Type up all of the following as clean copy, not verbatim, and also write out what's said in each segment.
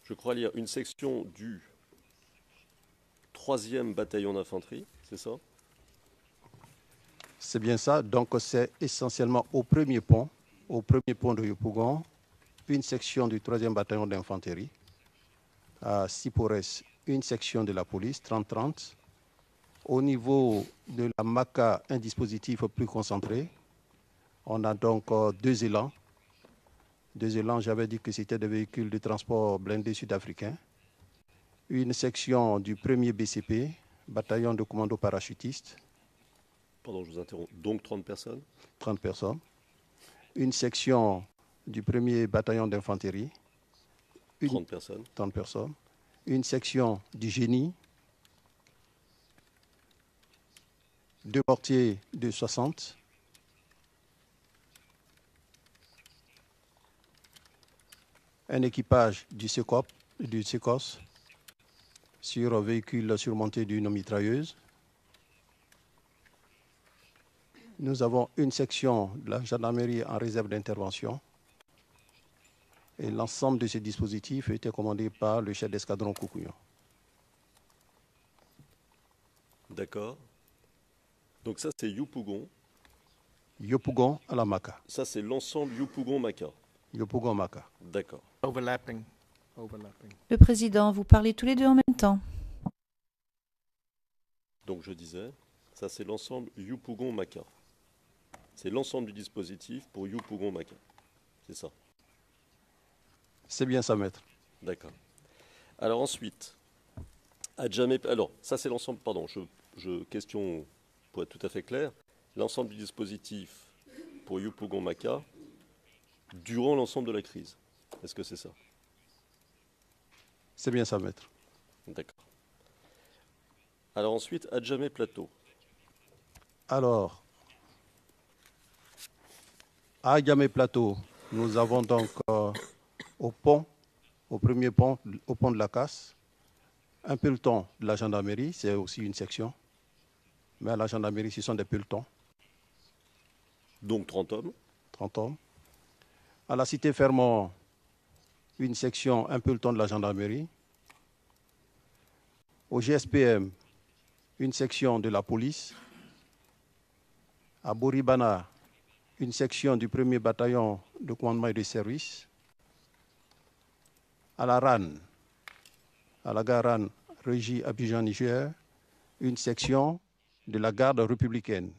je crois lire, une section du 3e bataillon d'infanterie, c'est ça? C'est bien ça. Donc, c'est essentiellement au premier pont de Yopougon, une section du 3e bataillon d'infanterie. À Sipores, une section de la police, 30-30. Au niveau de la MACA, un dispositif plus concentré. On a donc deux élans. Deux élans, j'avais dit que c'était des véhicules de transport blindés sud-africains. Une section du 1er BCP, bataillon de commando parachutiste. Pardon, je vous interromps. Donc 30 personnes? 30 personnes. Une section du 1er bataillon d'infanterie. 30 personnes. 30 personnes. Une section du génie. 2 mortiers de 60. Un équipage du SECOS sur un véhicule surmonté d'une mitrailleuse. Nous avons une section de la gendarmerie en réserve d'intervention. Et l'ensemble de ces dispositifs était commandé par le chef d'escadron Koukouyon. D'accord. Donc ça, c'est Yopougon. Yopougon à la Maka. Ça, c'est l'ensemble Yopougon-Maka. Yopougon-Maka. D'accord. Overlapping. Le président, vous parlez tous les deux en même temps. Donc je disais, ça c'est l'ensemble Yopougon-Maka. C'est l'ensemble du dispositif pour Yopougon-Maka. C'est ça. C'est bien ça, maître. D'accord. Alors ensuite, alors ça c'est l'ensemble, pardon, question pour être tout à fait clair, l'ensemble du dispositif pour Yopougon-Maka durant l'ensemble de la crise. Est-ce que c'est ça? C'est bien ça, maître. D'accord. Alors ensuite, Adjamé Plateau. Alors, à Adjamé Plateau, nous avons donc au premier pont, au pont de la Casse, un peloton de la gendarmerie, c'est aussi une section. Mais à la gendarmerie, ce sont des pelotons. Donc 30 hommes. 30 hommes. À la cité Fermont, une section, un peloton de la gendarmerie. Au GSPM, une section de la police. À Boribana, une section du 1er bataillon de commandement et de service. À la RAN, à la gare RAN, Régie Abidjan-Niger, une section de la garde républicaine.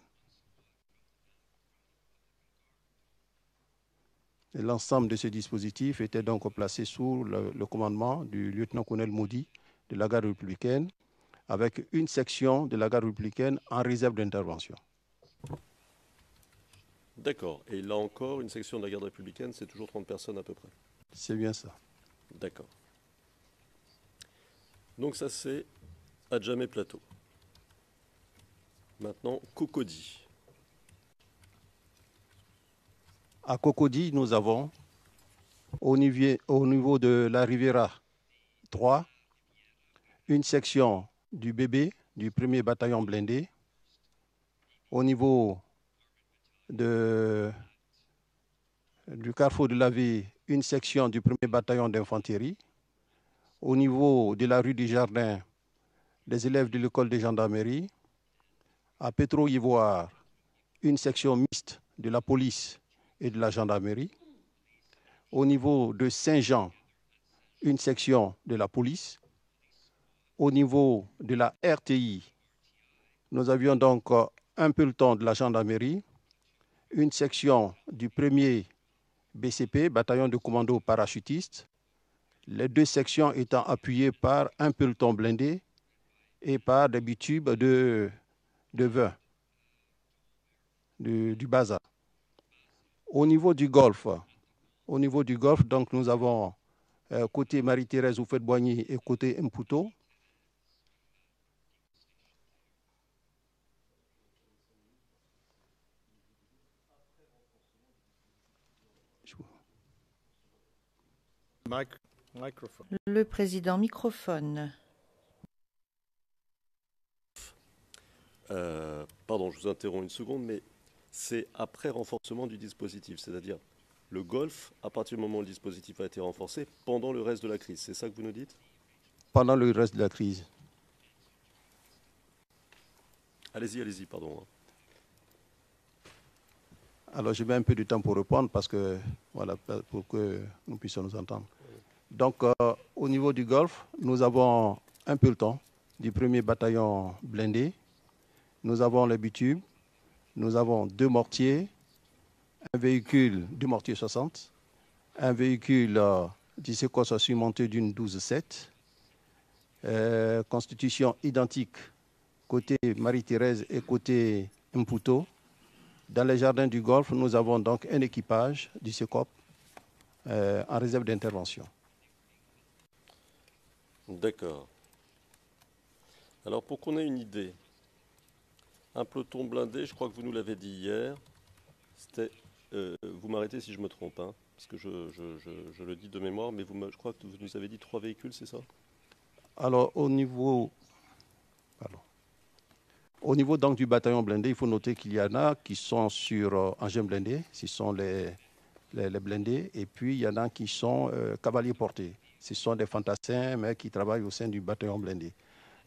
Et l'ensemble de ce dispositif était donc placé sous le commandement du lieutenant-colonel Maudit de la garde républicaine, avec une section de la garde républicaine en réserve d'intervention. D'accord. Et là encore, une section de la garde républicaine, c'est toujours 30 personnes à peu près. C'est bien ça. D'accord. Donc ça, c'est Adjamé Plateau. Maintenant, Cocody. À Cocody, nous avons, au niveau de la Riviera 3, une section du BB, du 1er bataillon blindé. Au niveau du carrefour de la Vie, une section du 1er bataillon d'infanterie. Au niveau de la rue du Jardin, des élèves de l'école de gendarmerie. À Pétro-Ivoire, une section mixte de la police et de la gendarmerie. Au niveau de Saint-Jean, une section de la police. Au niveau de la RTI, nous avions donc un peloton de la gendarmerie, une section du 1er BCP, bataillon de commando parachutiste, les deux sections étant appuyées par un peloton blindé et par des bitubes de vin, du bazar. Au niveau du Golfe, donc, nous avons côté Marie-Thérèse Oufet-Boigny et côté Mputo. Microphone. Le président, microphone. Pardon, je vous interromps une seconde, mais c'est après renforcement du dispositif, c'est-à-dire le Golfe à partir du moment où le dispositif a été renforcé pendant le reste de la crise. C'est ça que vous nous dites? Pendant le reste de la crise. Allez-y, pardon. Alors, je mets un peu de temps pour répondre parce que, voilà, pour que nous puissions nous entendre. Donc, au niveau du Golfe, nous avons un peloton du 1er bataillon blindé. Nous avons les bitumes. Nous avons 2 mortiers, un véhicule, 2 mortiers 60, un véhicule du Sécos surmonté d'une 12-7, constitution identique côté Marie-Thérèse et côté Mputo. Dans les jardins du Golfe, nous avons donc un équipage du SECOP en réserve d'intervention. D'accord. Alors, pour qu'on ait une idée, un peloton blindé, je crois que vous nous l'avez dit hier, c'était, vous m'arrêtez si je me trompe, hein, parce que je le dis de mémoire, mais je crois que vous nous avez dit 3 véhicules, c'est ça? Alors, au niveau donc, du bataillon blindé, il faut noter qu'il y en a qui sont sur engins blindés, ce sont les blindés, et puis il y en a qui sont cavaliers portés. Ce sont des fantassins, mais qui travaillent au sein du bataillon blindé.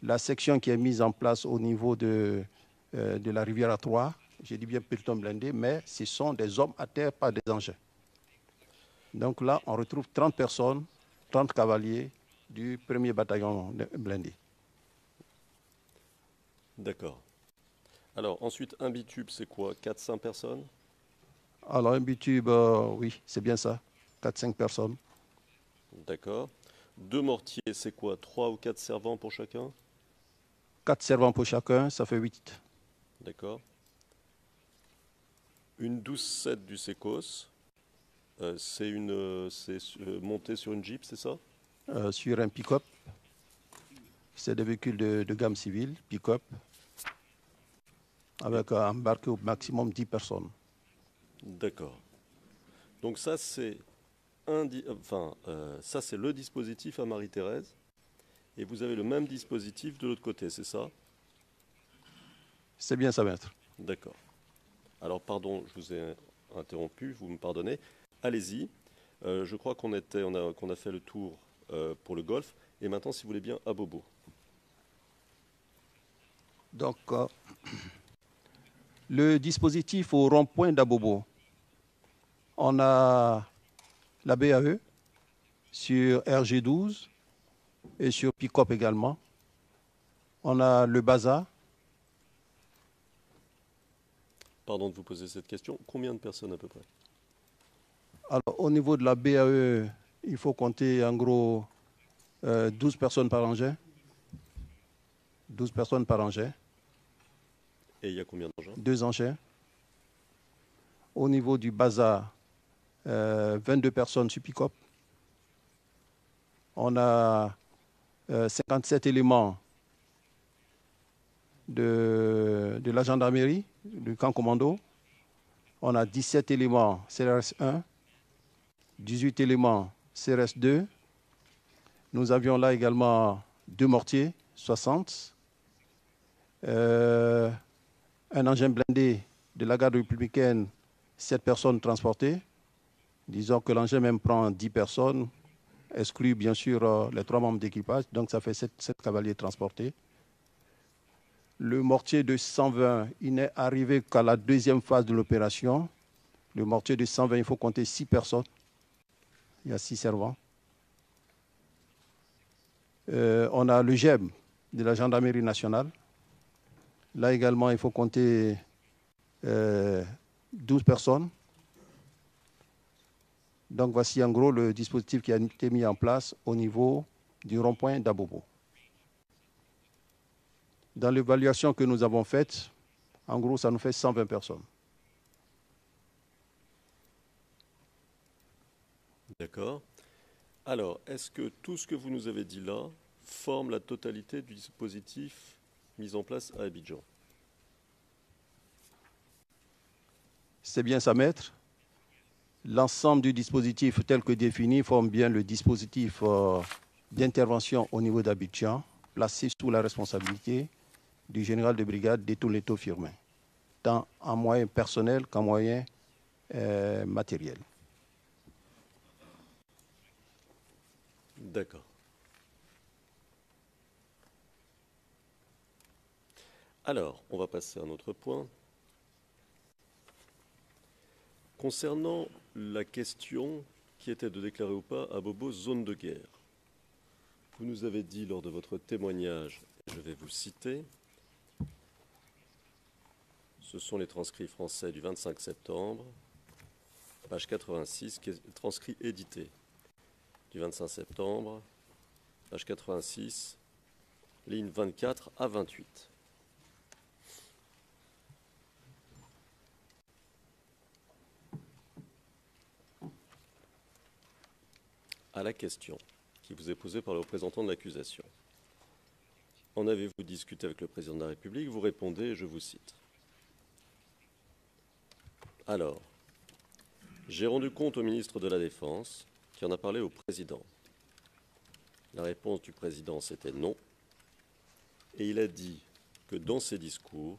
La section qui est mise en place au niveau de la rivière à Troyes, j'ai dit bien peloton blindé, mais ce sont des hommes à terre, pas des engins. Donc là, on retrouve 30 personnes, 30 cavaliers du 1er bataillon blindé. D'accord. Alors, ensuite, un bitube, c'est quoi? 4-5 personnes? Alors, un bitube, oui, c'est bien ça. 4-5 personnes. D'accord. 2 mortiers, c'est quoi? 3 ou 4 servants pour chacun? 4 servants pour chacun, ça fait 8. D'accord. Une 12-7 du Sécos, c'est monté sur une Jeep, c'est ça? Sur un pick-up. C'est des véhicules de gamme civile, pick-up, avec embarqué au maximum 10 personnes. D'accord. Donc ça, c'est ça, c'est le dispositif à Marie-Thérèse. Et vous avez le même dispositif de l'autre côté, c'est ça? C'est bien ça, maître. D'accord. Alors, pardon, je vous ai interrompu, vous me pardonnez. Allez-y. Je crois qu'on a fait le tour pour le Golfe. Et maintenant, si vous voulez bien, à Bobo. Donc, le dispositif au rond-point d'Abobo, on a la BAE sur RG12 et sur Pick-up également. On a le Baza. Pardon de vous poser cette question. Combien de personnes à peu près? Alors, au niveau de la BAE, il faut compter en gros 12 personnes par engin. 12 personnes par engin. Et il y a combien d'engins? 2 engins. Au niveau du Baza, 22 personnes sur pick-up. On a 57 éléments de la gendarmerie, du camp commando. On a 17 éléments CRS 1, 18 éléments CRS 2. Nous avions là également 2 mortiers, 60. Un engin blindé de la garde républicaine, 7 personnes transportées. Disons que l'engin même prend 10 personnes, exclut bien sûr les 3 membres d'équipage, donc ça fait 7 cavaliers transportés. Le mortier de 120, il n'est arrivé qu'à la 2e phase de l'opération. Le mortier de 120, il faut compter 6 personnes. Il y a 6 servants. On a le GEM de la gendarmerie nationale. Là également, il faut compter 12 personnes. Donc voici en gros le dispositif qui a été mis en place au niveau du rond-point d'Abobo. Dans l'évaluation que nous avons faite, en gros, ça nous fait 120 personnes. D'accord. Alors, est-ce que tout ce que vous nous avez dit là forme la totalité du dispositif mis en place à Abidjan? C'est bien ça, maître. L'ensemble du dispositif tel que défini forme bien le dispositif d'intervention au niveau d'Abidjan, placé sous la responsabilité du général de brigade Détouneto Firmin, tant en moyens personnels qu'en moyens matériels. D'accord. Alors, on va passer à un autre point. Concernant la question qui était de déclarer ou pas à Bobo zone de guerre, vous nous avez dit lors de votre témoignage, je vais vous citer, ce sont les transcrits français du 25 septembre, page 86, qui est transcrit édité du 25 septembre, page 86, ligne 24 à 28. À la question qui vous est posée par le représentant de l'accusation. En avez-vous discuté avec le président de la République? Vous répondez, et je vous cite. Alors, j'ai rendu compte au ministre de la Défense qui en a parlé au président. La réponse du président, c'était non. Et il a dit que dans ses discours,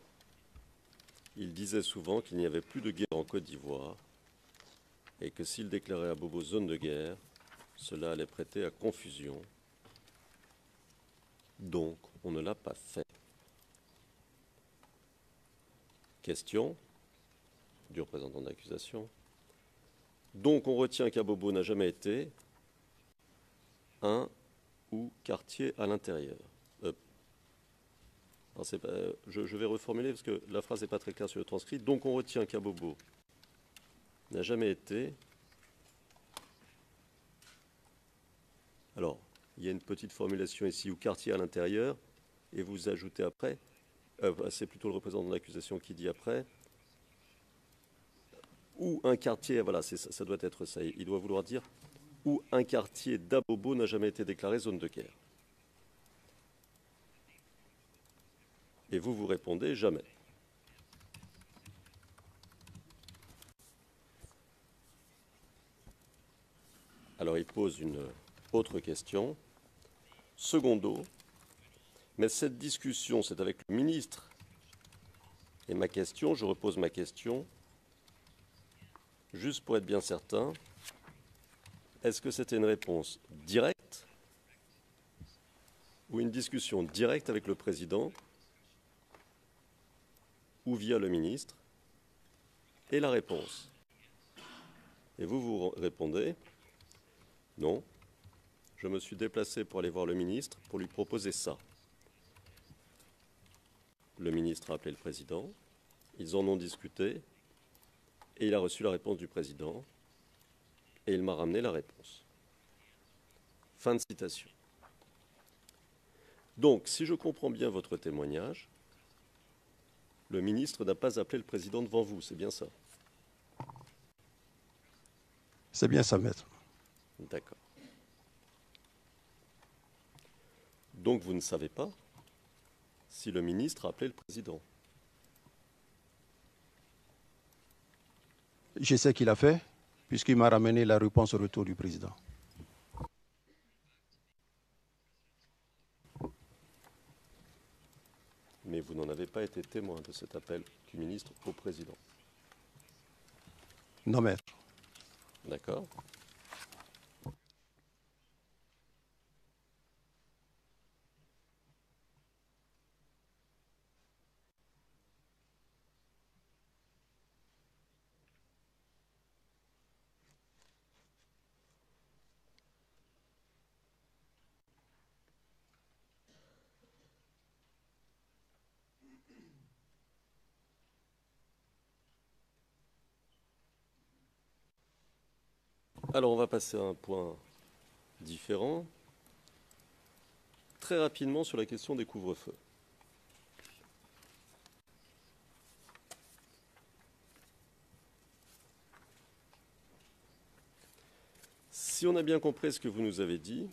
il disait souvent qu'il n'y avait plus de guerre en Côte d'Ivoire et que s'il déclarait à Bobo zone de guerre, cela allait prêter à confusion. Donc, on ne l'a pas fait. Question du représentant de l'accusation. Donc, on retient qu'Abobo n'a jamais été un ou quartier à l'intérieur. Je vais reformuler parce que la phrase n'est pas très claire sur le transcrit. Donc, on retient qu'Abobo n'a jamais été. Alors, il y a une petite formulation ici, ou quartier à l'intérieur, et vous ajoutez après, c'est plutôt le représentant de l'accusation qui dit après, ou un quartier, voilà, ça doit être ça, il doit vouloir dire, ou un quartier d'Abobo n'a jamais été déclaré zone de guerre. Et vous répondez jamais. Alors il pose une autre question. Secondo, mais cette discussion, c'est avec le ministre. Et ma question, je repose ma question, juste pour être bien certain, est-ce que c'était une réponse directe ou une discussion directe avec le président ou via le ministre? Et la réponse. Et vous répondez, non, je me suis déplacé pour aller voir le ministre pour lui proposer ça. Le ministre a appelé le président, ils en ont discuté, et il a reçu la réponse du président, et il m'a ramené la réponse. Fin de citation. Donc, si je comprends bien votre témoignage, le ministre n'a pas appelé le président devant vous, c'est bien ça? C'est bien ça, maître. D'accord. Donc, vous ne savez pas si le ministre a appelé le président? Je sais qu'il a fait, puisqu'il m'a ramené la réponse au retour du président. Mais vous n'en avez pas été témoin de cet appel du ministre au président. Non, maître. D'accord. Alors, on va passer à un point différent. Très rapidement sur la question des couvre-feux. Si on a bien compris ce que vous nous avez dit,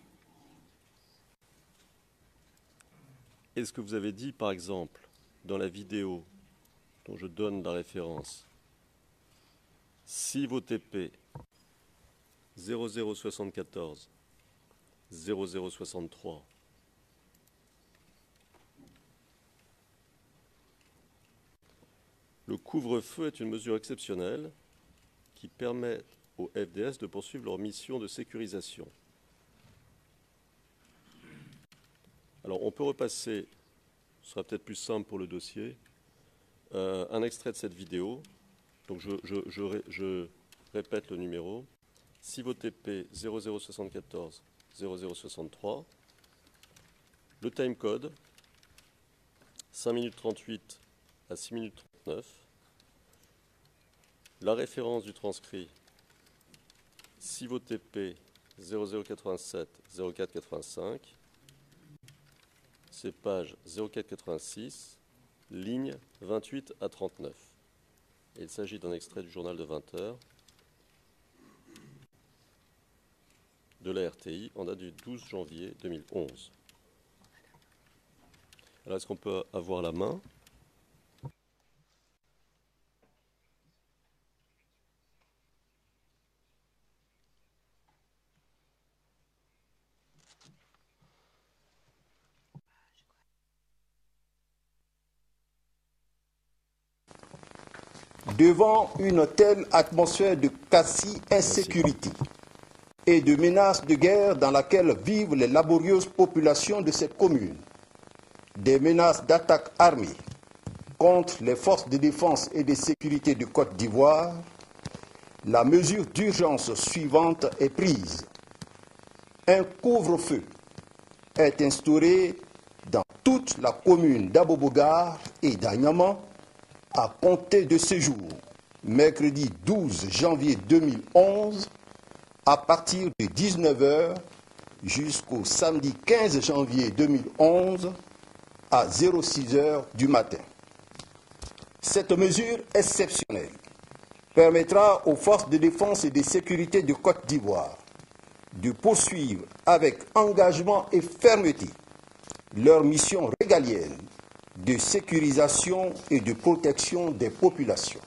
et ce que vous avez dit, par exemple, dans la vidéo dont je donne la référence, si vos TP 0074 0063 le couvre-feu est une mesure exceptionnelle qui permet aux FDS de poursuivre leur mission de sécurisation. Alors, on peut repasser, ce sera peut-être plus simple pour le dossier, un extrait de cette vidéo. Donc, je répète le numéro. CIVOTP 0074 0063. Le timecode, 5 minutes 38 à 6 minutes 39. La référence du transcrit, CIVOTP 0087 0485. C'est page 0486, ligne 28 à 39. Et il s'agit d'un extrait du journal de 20 heures de la RTI en date du 12 janvier 2011. Alors, est-ce qu'on peut avoir la main ? Devant une telle atmosphère de quasi-insécurité et de menaces de guerre dans laquelle vivent les laborieuses populations de cette commune, des menaces d'attaques armées contre les forces de défense et de sécurité de Côte d'Ivoire, la mesure d'urgence suivante est prise. Un couvre-feu est instauré dans toute la commune d'Abobogar et d'Agnama à compter de ce jour, mercredi 12 janvier 2011, à partir de 19 h jusqu'au samedi 15 janvier 2011 à 06 h du matin. Cette mesure exceptionnelle permettra aux forces de défense et de sécurité de Côte d'Ivoire de poursuivre avec engagement et fermeté leur mission régalienne de sécurisation et de protection des populations.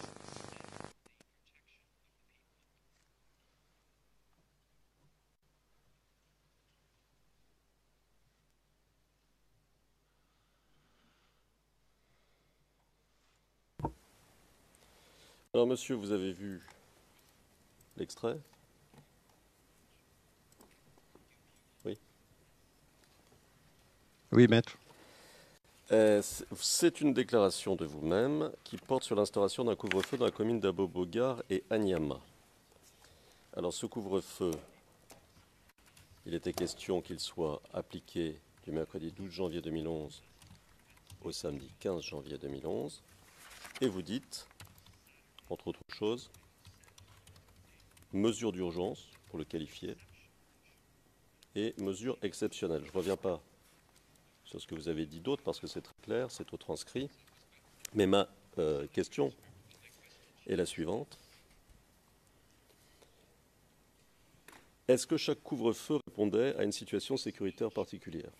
Alors, monsieur, vous avez vu l'extrait ? Oui. Oui, maître. C'est une déclaration de vous-même qui porte sur l'instauration d'un couvre-feu dans la commune d'Abobogar et Agnama. Alors, ce couvre-feu, il était question qu'il soit appliqué du mercredi 12 janvier 2011 au samedi 15 janvier 2011. Et vous dites, entre autres choses, mesure d'urgence, pour le qualifier, et mesure exceptionnelle. Je ne reviens pas sur ce que vous avez dit d'autre, parce que c'est très clair, c'est au transcrit. Mais ma question est la suivante. Est-ce que chaque couvre-feu répondait à une situation sécuritaire particulière ?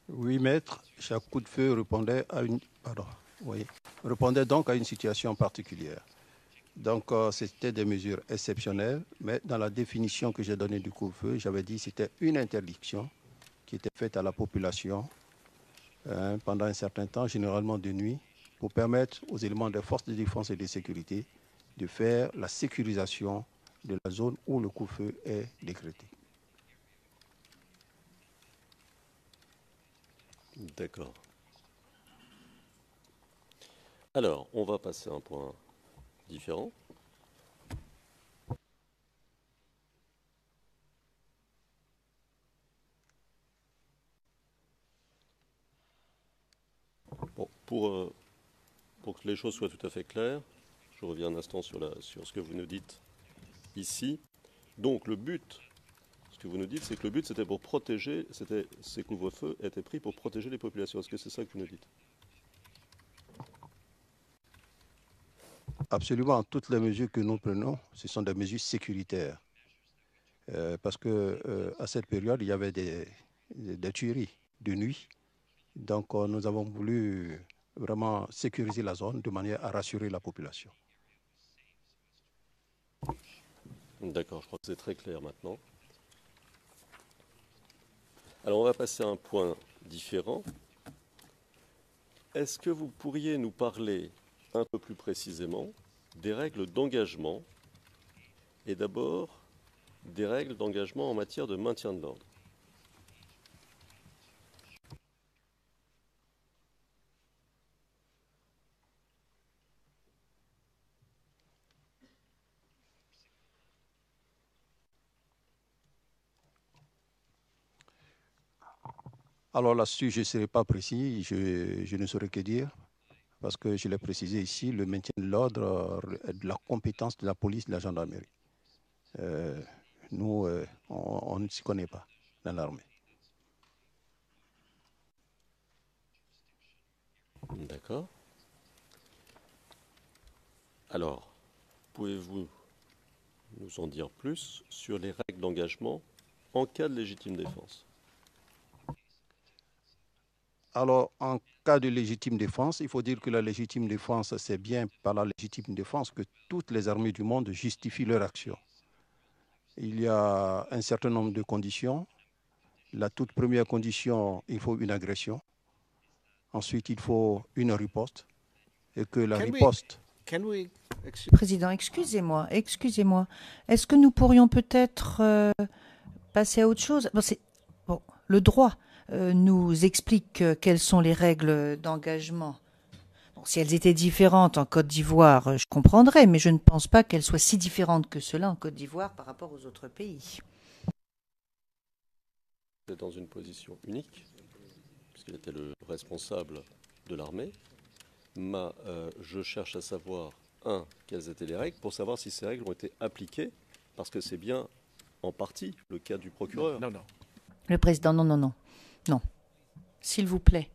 Oui, maître. Chaque coup de feu répondait répondait donc à une situation particulière. Donc, c'était des mesures exceptionnelles, mais dans la définition que j'ai donnée du couvre-feu, j'avais dit que c'était une interdiction qui était faite à la population pendant un certain temps, généralement de nuit, pour permettre aux éléments des forces de défense et de sécurité de faire la sécurisation de la zone où le couvre-feu est décrété. D'accord. Alors, on va passer à un point différent. Bon, pour que les choses soient tout à fait claires, je reviens un instant sur ce que vous nous dites ici. Donc, le but, ce que vous nous dites, c'est que le but, c'était pour protéger, ces couvre-feux étaient pris pour protéger les populations. Est-ce que c'est ça que vous nous dites ? Absolument, toutes les mesures que nous prenons, ce sont des mesures sécuritaires. Parce qu'à cette période, il y avait des tueries de nuit. Donc, nous avons voulu vraiment sécuriser la zone de manière à rassurer la population. D'accord, je crois que c'est très clair maintenant. Alors, on va passer à un point différent. Est-ce que vous pourriez nous parler un peu plus précisément des règles d'engagement et d'abord des règles d'engagement en matière de maintien de l'ordre. Alors là-dessus, je ne serai pas précis, je ne saurais que dire, parce que je l'ai précisé ici, le maintien de l'ordre est de la compétence de la police, de la gendarmerie. Nous, on ne s'y connaît pas dans l'armée. D'accord. Alors, pouvez-vous nous en dire plus sur les règles d'engagement en cas de légitime défense? Alors, en cas de légitime défense, il faut dire que la légitime défense, c'est bien par la légitime défense que toutes les armées du monde justifient leur action. Il y a un certain nombre de conditions. La toute première condition, il faut une agression. Ensuite, il faut une riposte. Et que la riposte... Président, excusez-moi. Est-ce que nous pourrions peut-être passer à autre chose? Bon, le droit nous explique quelles sont les règles d'engagement. Bon, si elles étaient différentes en Côte d'Ivoire, je comprendrais, mais je ne pense pas qu'elles soient si différentes que cela en Côte d'Ivoire par rapport aux autres pays. Vous êtes dans une position unique, puisqu'il était le responsable de l'armée. Je cherche à savoir, quelles étaient les règles, pour savoir si ces règles ont été appliquées, parce que c'est bien en partie le cas du procureur. Non. Le président, non. S'il vous plaît,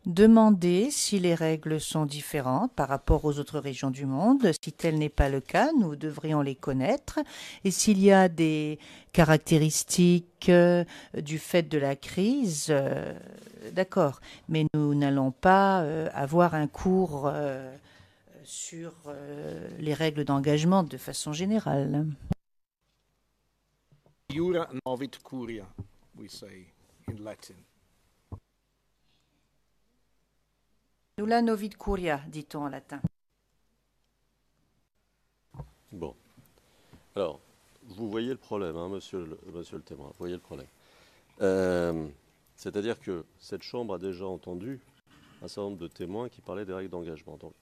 demandez si les règles sont différentes par rapport aux autres régions du monde. Si tel n'est pas le cas, nous devrions les connaître. Et s'il y a des caractéristiques du fait de la crise, d'accord. Mais nous n'allons pas avoir un cours sur les règles d'engagement de façon générale. Iura novit curia, we say in Latin. Nulla novit curia, dit-on en latin. Bon. Alors, vous voyez le problème, monsieur le témoin, vous voyez le problème. C'est-à-dire que cette Chambre a déjà entendu un certain nombre de témoins qui parlaient des règles d'engagement. Donc,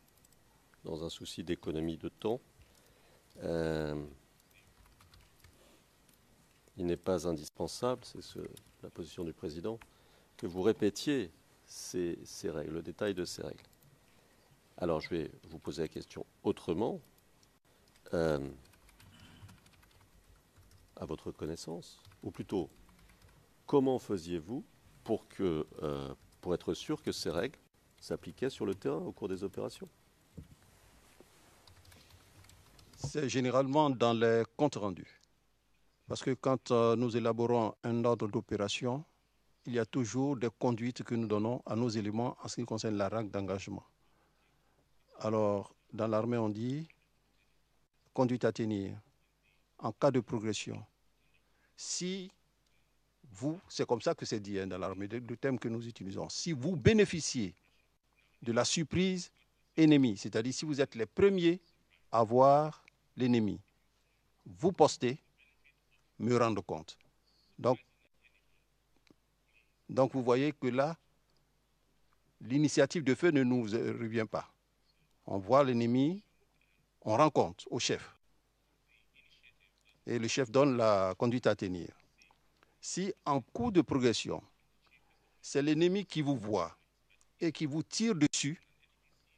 dans un souci d'économie de temps, il n'est pas indispensable, c'est la position du président, que vous répétiez ces règles, le détail de ces règles. Alors, je vais vous poser la question autrement. À votre connaissance, ou plutôt, comment faisiez-vous pour être sûr que ces règles s'appliquaient sur le terrain au cours des opérations? C'est généralement dans les comptes rendus. Parce que quand nous élaborons un ordre d'opération, il y a toujours des conduites que nous donnons à nos éléments en ce qui concerne la règle d'engagement. Alors, dans l'armée, on dit conduite à tenir en cas de progression. Si vous, c'est comme ça que c'est dit dans l'armée, le thème que nous utilisons, si vous bénéficiez de la surprise ennemie, c'est-à-dire si vous êtes les premiers à voir l'ennemi, vous postez, me rendre compte. Donc, vous voyez que là, l'initiative de feu ne nous revient pas. On voit l'ennemi, on rend compte au chef. Et le chef donne la conduite à tenir. Si en cours de progression, c'est l'ennemi qui vous voit et qui vous tire dessus,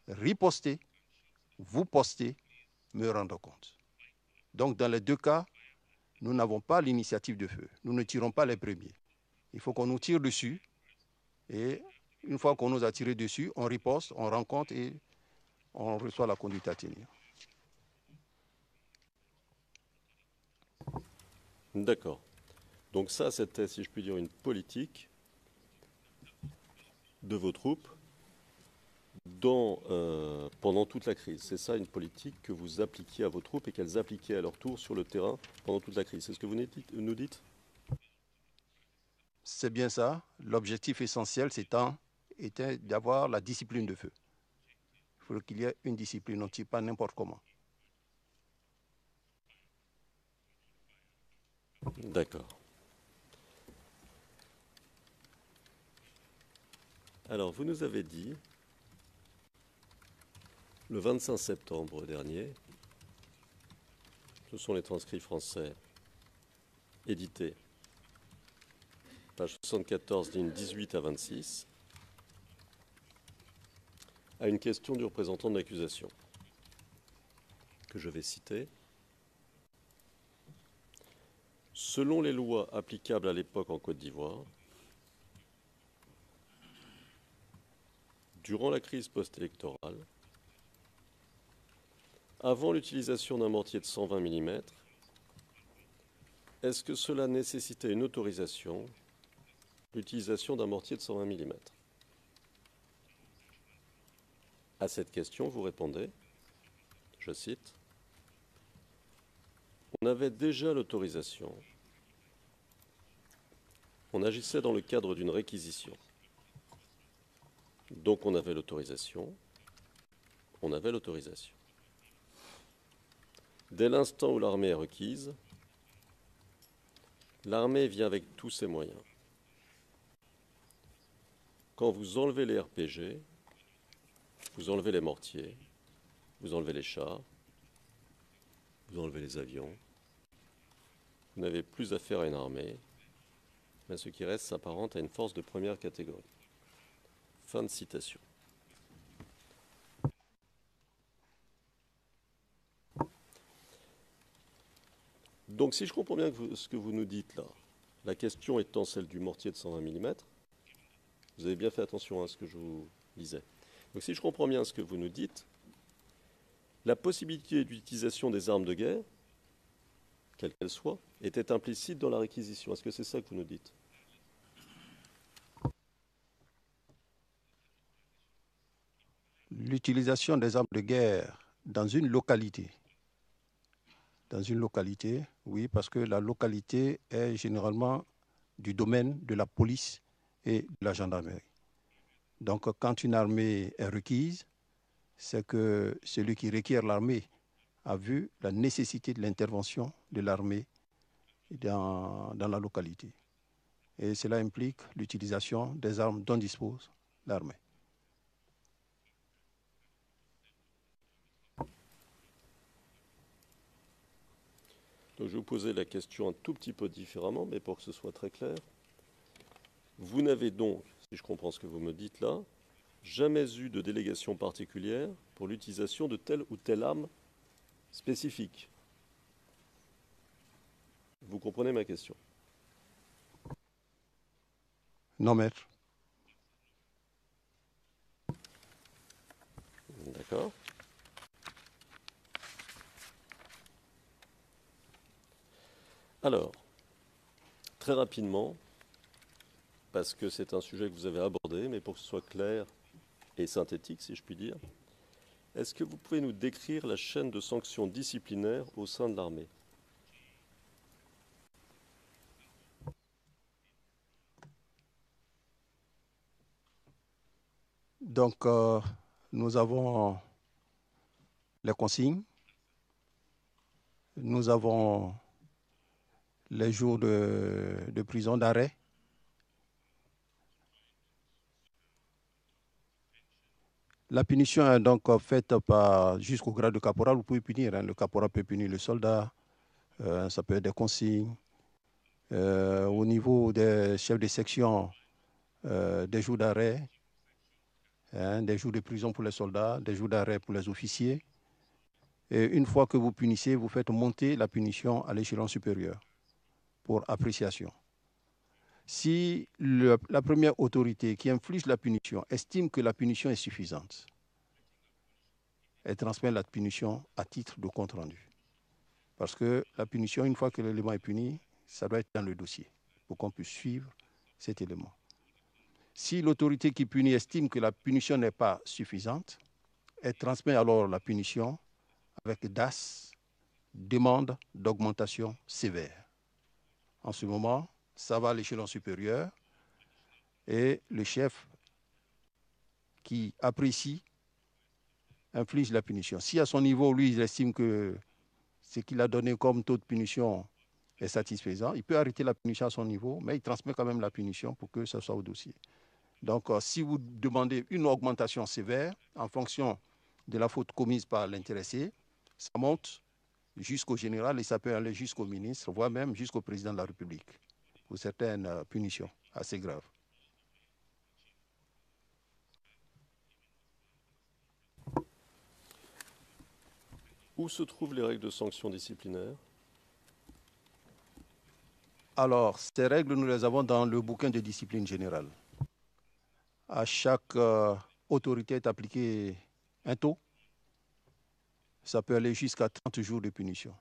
ripostez, vous postez, me rendre compte. Donc, dans les deux cas, nous n'avons pas l'initiative de feu. Nous ne tirons pas les premiers. Il faut qu'on nous tire dessus. Et une fois qu'on nous a tiré dessus, on riposte, on rencontre et on reçoit la conduite à tenir. D'accord. Donc ça, c'était, si je puis dire, une politique de vos troupes pendant toute la crise. C'est ça une politique que vous appliquiez à vos troupes et qu'elles appliquaient à leur tour sur le terrain pendant toute la crise. C'est ce que vous nous dites? C'est bien ça. L'objectif essentiel, était d'avoir la discipline de feu. Il faut qu'il y ait une discipline, on ne tire pas n'importe comment. D'accord. Alors, vous nous avez dit, le 25 septembre dernier, ce sont les transcrits français édités, page 74, lignes 18 à 26, à une question du représentant de l'accusation, que je vais citer. Selon les lois applicables à l'époque en Côte d'Ivoire, durant la crise post-électorale, avant l'utilisation d'un mortier de 120 mm, est-ce que cela nécessitait une autorisation, l'utilisation d'un mortier de 120 mm? À cette question, vous répondez, je cite, on avait déjà l'autorisation, on agissait dans le cadre d'une réquisition. Donc on avait l'autorisation, on avait l'autorisation. Dès l'instant où l'armée est requise, l'armée vient avec tous ses moyens. Quand vous enlevez les RPG, vous enlevez les mortiers, vous enlevez les chars, vous enlevez les avions, vous n'avez plus affaire à une armée, mais ce qui reste s'apparente à une force de première catégorie. Fin de citation. Donc si je comprends bien ce que vous nous dites là, la question étant celle du mortier de 120 mm, vous avez bien fait attention à ce que je vous disais. Donc si je comprends bien ce que vous nous dites, la possibilité d'utilisation des armes de guerre, quelles qu'elles soient, était implicite dans la réquisition. Est-ce que c'est ça que vous nous dites? L'utilisation des armes de guerre dans une localité. Dans une localité, oui, parce que la localité est généralement du domaine de la police et de la gendarmerie. Donc, quand une armée est requise, c'est que celui qui requiert l'armée a vu la nécessité de l'intervention de l'armée dans la localité. Et cela implique l'utilisation des armes dont dispose l'armée. Donc je vais vous poser la question un tout petit peu différemment, mais pour que ce soit très clair. Vous n'avez donc, si je comprends ce que vous me dites là, jamais eu de délégation particulière pour l'utilisation de telle ou telle arme spécifique. Vous comprenez ma question? Non, maître. D'accord. Alors, très rapidement, parce que c'est un sujet que vous avez abordé, mais pour que ce soit clair et synthétique, si je puis dire, est-ce que vous pouvez nous décrire la chaîne de sanctions disciplinaires au sein de l'armée? Donc, nous avons les consignes, nous avons les jours de prison d'arrêt, la punition est donc faite jusqu'au grade de caporal. Vous pouvez punir, hein. Le caporal peut punir le soldat, ça peut être des consignes. Au niveau des chefs de section, des jours d'arrêt, hein, des jours de prison pour les soldats, des jours d'arrêt pour les officiers. Et une fois que vous punissez, vous faites monter la punition à l'échelon supérieur pour appréciation. Si la première autorité qui inflige la punition estime que la punition est suffisante, elle transmet la punition à titre de compte-rendu. Parce que la punition, une fois que l'élément est puni, ça doit être dans le dossier pour qu'on puisse suivre cet élément. Si l'autorité qui punit estime que la punition n'est pas suffisante, elle transmet alors la punition avec DAS, demande d'augmentation sévère. En ce moment, ça va à l'échelon supérieur et le chef qui apprécie inflige la punition. Si à son niveau, lui, il estime que ce qu'il a donné comme taux de punition est satisfaisant, il peut arrêter la punition à son niveau, mais il transmet quand même la punition pour que ça soit au dossier. Donc, si vous demandez une augmentation sévère en fonction de la faute commise par l'intéressé, ça monte jusqu'au général et ça peut aller jusqu'au ministre, voire même jusqu'au président de la République, pour certaines punitions assez graves. Où se trouvent les règles de sanction disciplinaire? Alors, ces règles, nous les avons dans le bouquin de discipline générale. À chaque autorité est appliqué un taux. Ça peut aller jusqu'à 30 jours de punition.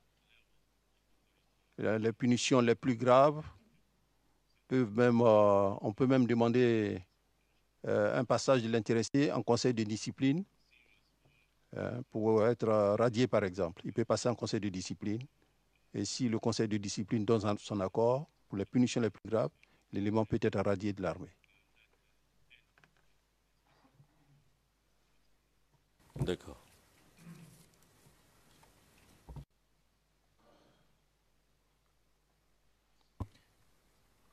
Les punitions les plus graves peuvent même, on peut même demander un passage de l'intéressé en conseil de discipline pour être radié, par exemple. Il peut passer en conseil de discipline. Et si le conseil de discipline donne son accord pour les punitions les plus graves, l'élément peut être radié de l'armée. D'accord.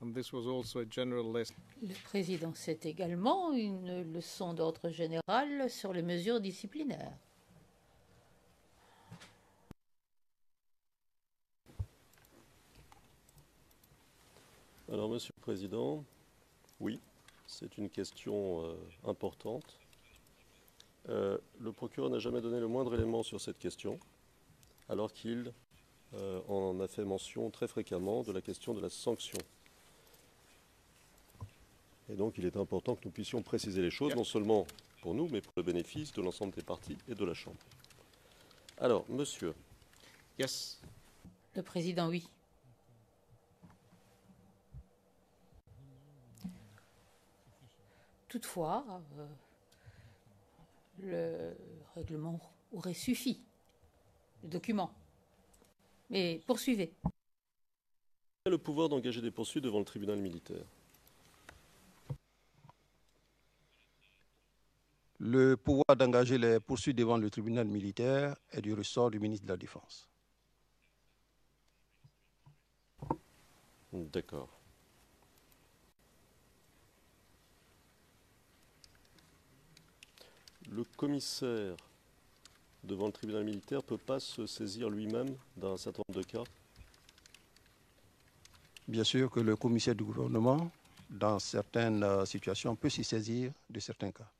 And this was also a general list. Le président, c'est également une leçon d'ordre général sur les mesures disciplinaires. Alors, Monsieur le Président, oui, c'est une question importante. Le procureur n'a jamais donné le moindre élément sur cette question, alors qu'il en a fait mention très fréquemment de la question de la sanction. Et donc, il est important que nous puissions préciser les choses, non seulement pour nous, mais pour le bénéfice de l'ensemble des partis et de la Chambre. Alors, monsieur. Yes. Le président, oui. Toutefois, le règlement aurait suffi, le document. Mais poursuivez. Qui a le pouvoir d'engager des poursuites devant le tribunal militaire? Le pouvoir d'engager les poursuites devant le tribunal militaire est du ressort du ministre de la Défense. D'accord. Le commissaire devant le tribunal militaire ne peut pas se saisir lui-même d'un certain nombre de cas? Bien sûr que le commissaire du gouvernement, dans certaines situations, peut s'y saisir de certains cas.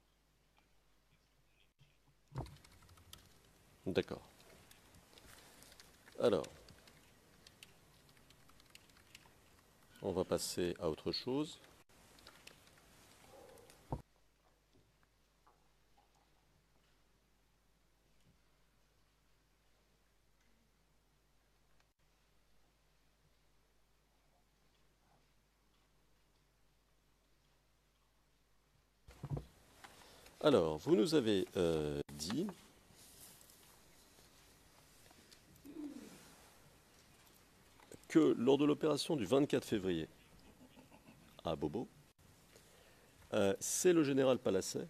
D'accord. Alors, on va passer à autre chose. Alors, vous nous avez dit que lors de l'opération du 24 février à Bobo, c'est le général Palasset,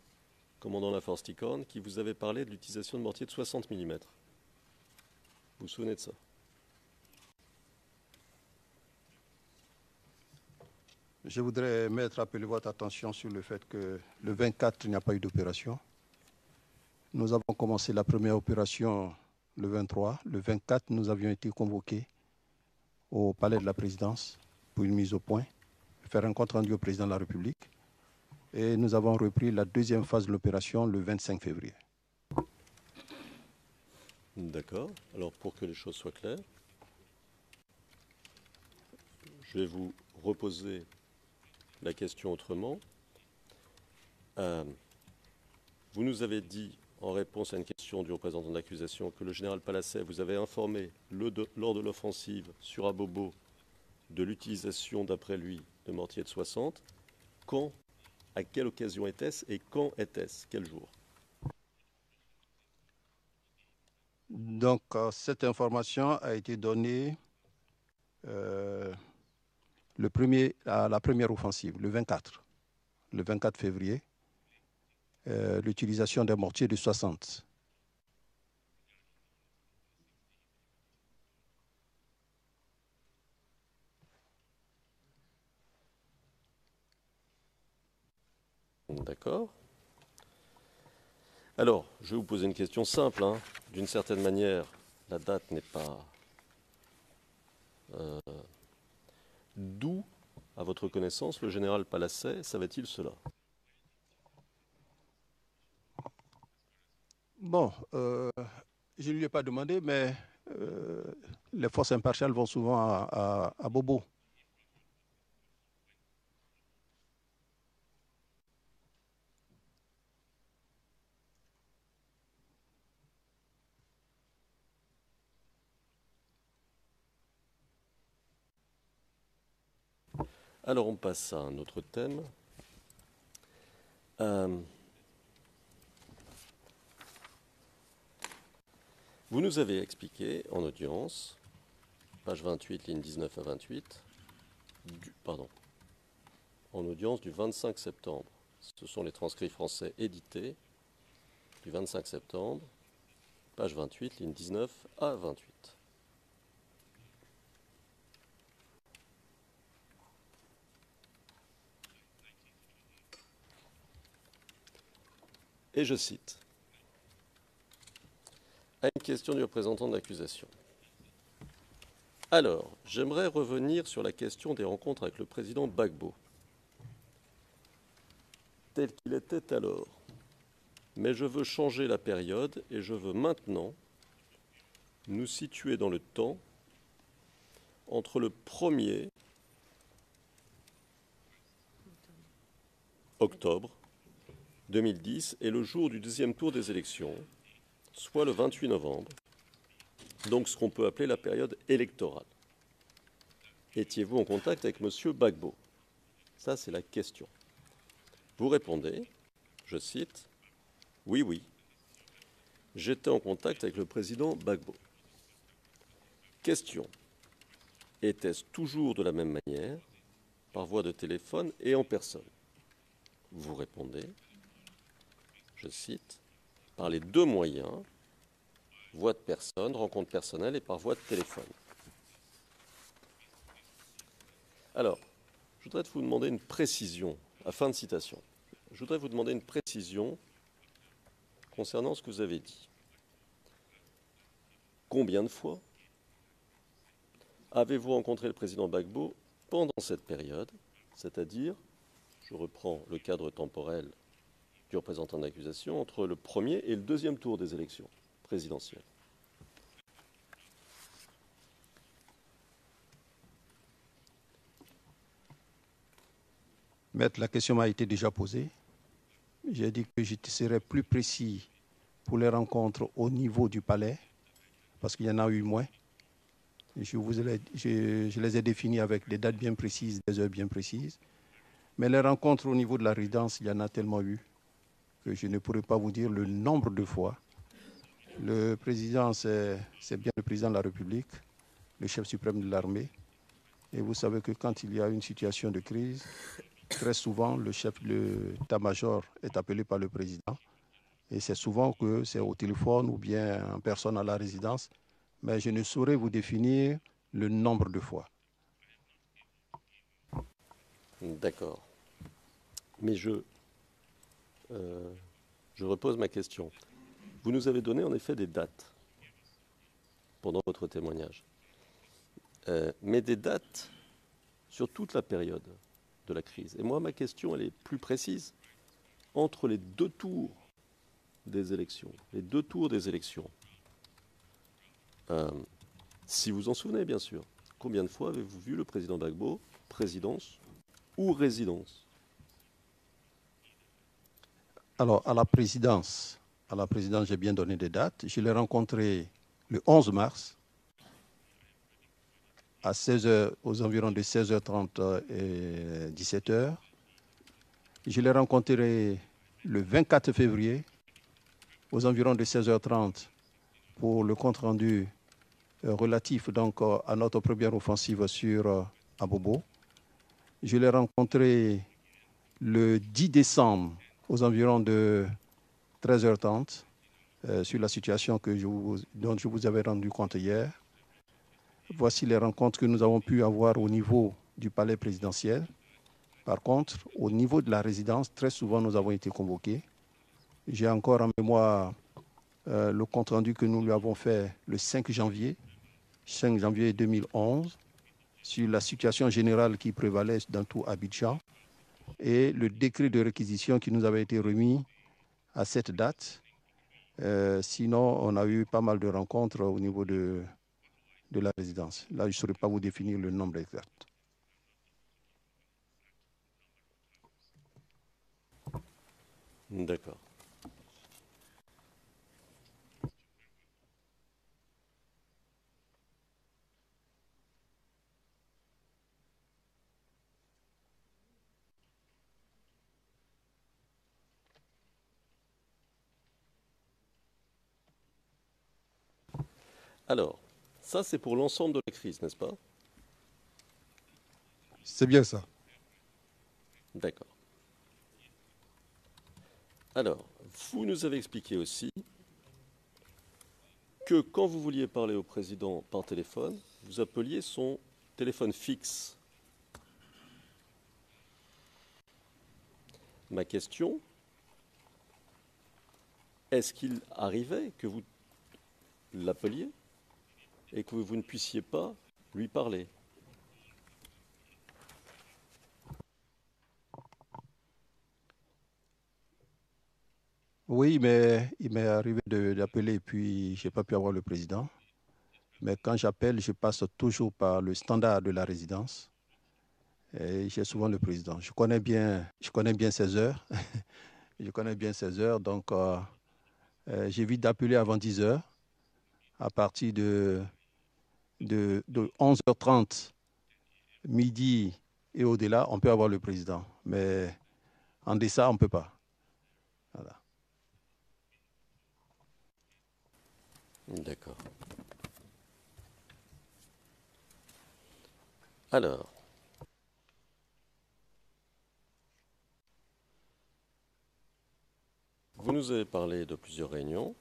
commandant la force Ticorne, qui vous avait parlé de l'utilisation de mortiers de 60 mm. Vous vous souvenez de ça? Je voudrais appeler votre attention sur le fait que le 24, il n'y a pas eu d'opération. Nous avons commencé la première opération le 23. Le 24, nous avions été convoqués au palais de la présidence pour une mise au point, faire un compte rendu au président de la République. Et nous avons repris la deuxième phase de l'opération le 25 février. D'accord. Alors, pour que les choses soient claires, je vais vous reposer la question autrement. Vous nous avez dit, en réponse à une question du représentant de l'accusation, que le général Palasset vous avait informé lors de l'offensive sur Abobo de l'utilisation, d'après lui, de mortiers de 60. Quand, à quelle occasion était-ce et quand était-ce? Quel jour? Donc, cette information a été donnée à la première offensive, le 24 février, l'utilisation des mortiers de 60. D'accord. Alors, je vais vous poser une question simple. Hein. D'une certaine manière, la date n'est pas... D'où, à votre connaissance, le général Palasset savait-il cela? Bon, je ne lui ai pas demandé, mais les forces impartiales vont souvent à Bobo. Alors, on passe à un autre thème. Vous nous avez expliqué en audience, page 28, ligne 19 à 28, en audience du 25 septembre. Ce sont les transcrits français édités du 25 septembre, page 28, ligne 19 à 28. Et je cite, à une question du représentant de l'accusation. Alors, j'aimerais revenir sur la question des rencontres avec le président Gbagbo, tel qu'il était alors. Mais je veux changer la période et je veux maintenant nous situer dans le temps entre le 1er octobre 2010 et le jour du deuxième tour des élections, soit le 28 novembre, donc ce qu'on peut appeler la période électorale. Étiez-vous en contact avec M. Gbagbo? Ça, c'est la question. Vous répondez, je cite, « Oui, oui, j'étais en contact avec le président Gbagbo. » Question. Était-ce toujours de la même manière, par voie de téléphone et en personne? Vous répondez, je cite, « Par les deux moyens, voie de personne, rencontre personnelle et par voie de téléphone. » Alors, je voudrais vous demander une précision, à fin de citation. Je voudrais vous demander une précision concernant ce que vous avez dit. Combien de fois avez-vous rencontré le président Gbagbo pendant cette période, c'est-à-dire, je reprends le cadre temporel du représentant de l'accusation, entre le premier et le deuxième tour des élections présidentielles? Maître, la question m'a été déjà posée. J'ai dit que je serais plus précis pour les rencontres au niveau du palais, parce qu'il y en a eu moins. Je les ai définies avec des dates bien précises, des heures bien précises. Mais les rencontres au niveau de la résidence, il y en a tellement eu que je ne pourrais pas vous dire le nombre de fois. Le président, c'est bien le président de la République, le chef suprême de l'armée. Et vous savez que quand il y a une situation de crise, très souvent, le chef de l'état-major est appelé par le président. Et c'est souvent que c'est au téléphone ou bien en personne à la résidence. Mais je ne saurais vous définir le nombre de fois. D'accord. Mais je repose ma question. Vous nous avez donné en effet des dates pendant votre témoignage. Mais des dates sur toute la période de la crise. Et moi, ma question, elle est plus précise. Entre les deux tours des élections, si vous en souvenez, bien sûr, combien de fois avez-vous vu le président Gbagbo, présidence ou résidence? Alors, à la présidence, j'ai bien donné des dates. Je l'ai rencontré le 11 mars à 16h, aux environs de 16h30 et 17h. Je l'ai rencontré le 24 février aux environs de 16h30 pour le compte-rendu relatif donc, à notre première offensive sur Abobo. Je l'ai rencontré le 10 décembre aux environs de 13h30 sur la situation dont je vous avais rendu compte hier. Voici les rencontres que nous avons pu avoir au niveau du palais présidentiel. Par contre, au niveau de la résidence, très souvent, nous avons été convoqués. J'ai encore en mémoire le compte-rendu que nous lui avons fait le 5 janvier 2011, sur la situation générale qui prévalait dans tout Abidjan et le décret de réquisition qui nous avait été remis à cette date. Sinon, on a eu pas mal de rencontres au niveau de la résidence. Là, je ne saurais pas vous définir le nombre exact. D'accord. Alors, ça c'est pour l'ensemble de la crise, n'est-ce pas? C'est bien ça. D'accord. Alors, vous nous avez expliqué aussi que quand vous vouliez parler au président par téléphone, vous appeliez son téléphone fixe. Ma question, est-ce qu'il arrivait que vous l'appeliez et que vous ne puissiez pas lui parler? Oui, mais il m'est arrivé d'appeler et puis je n'ai pas pu avoir le président. Mais quand j'appelle, je passe toujours par le standard de la résidence. Et j'ai souvent le président. Je connais bien ses heures. Je connais bien ses heures. Donc, j'évite d'appeler avant 10 heures. À partir de 11h30, midi et au-delà, on peut avoir le président. Mais en deçà, on ne peut pas. Voilà. D'accord. Alors, vous nous avez parlé de plusieurs réunions.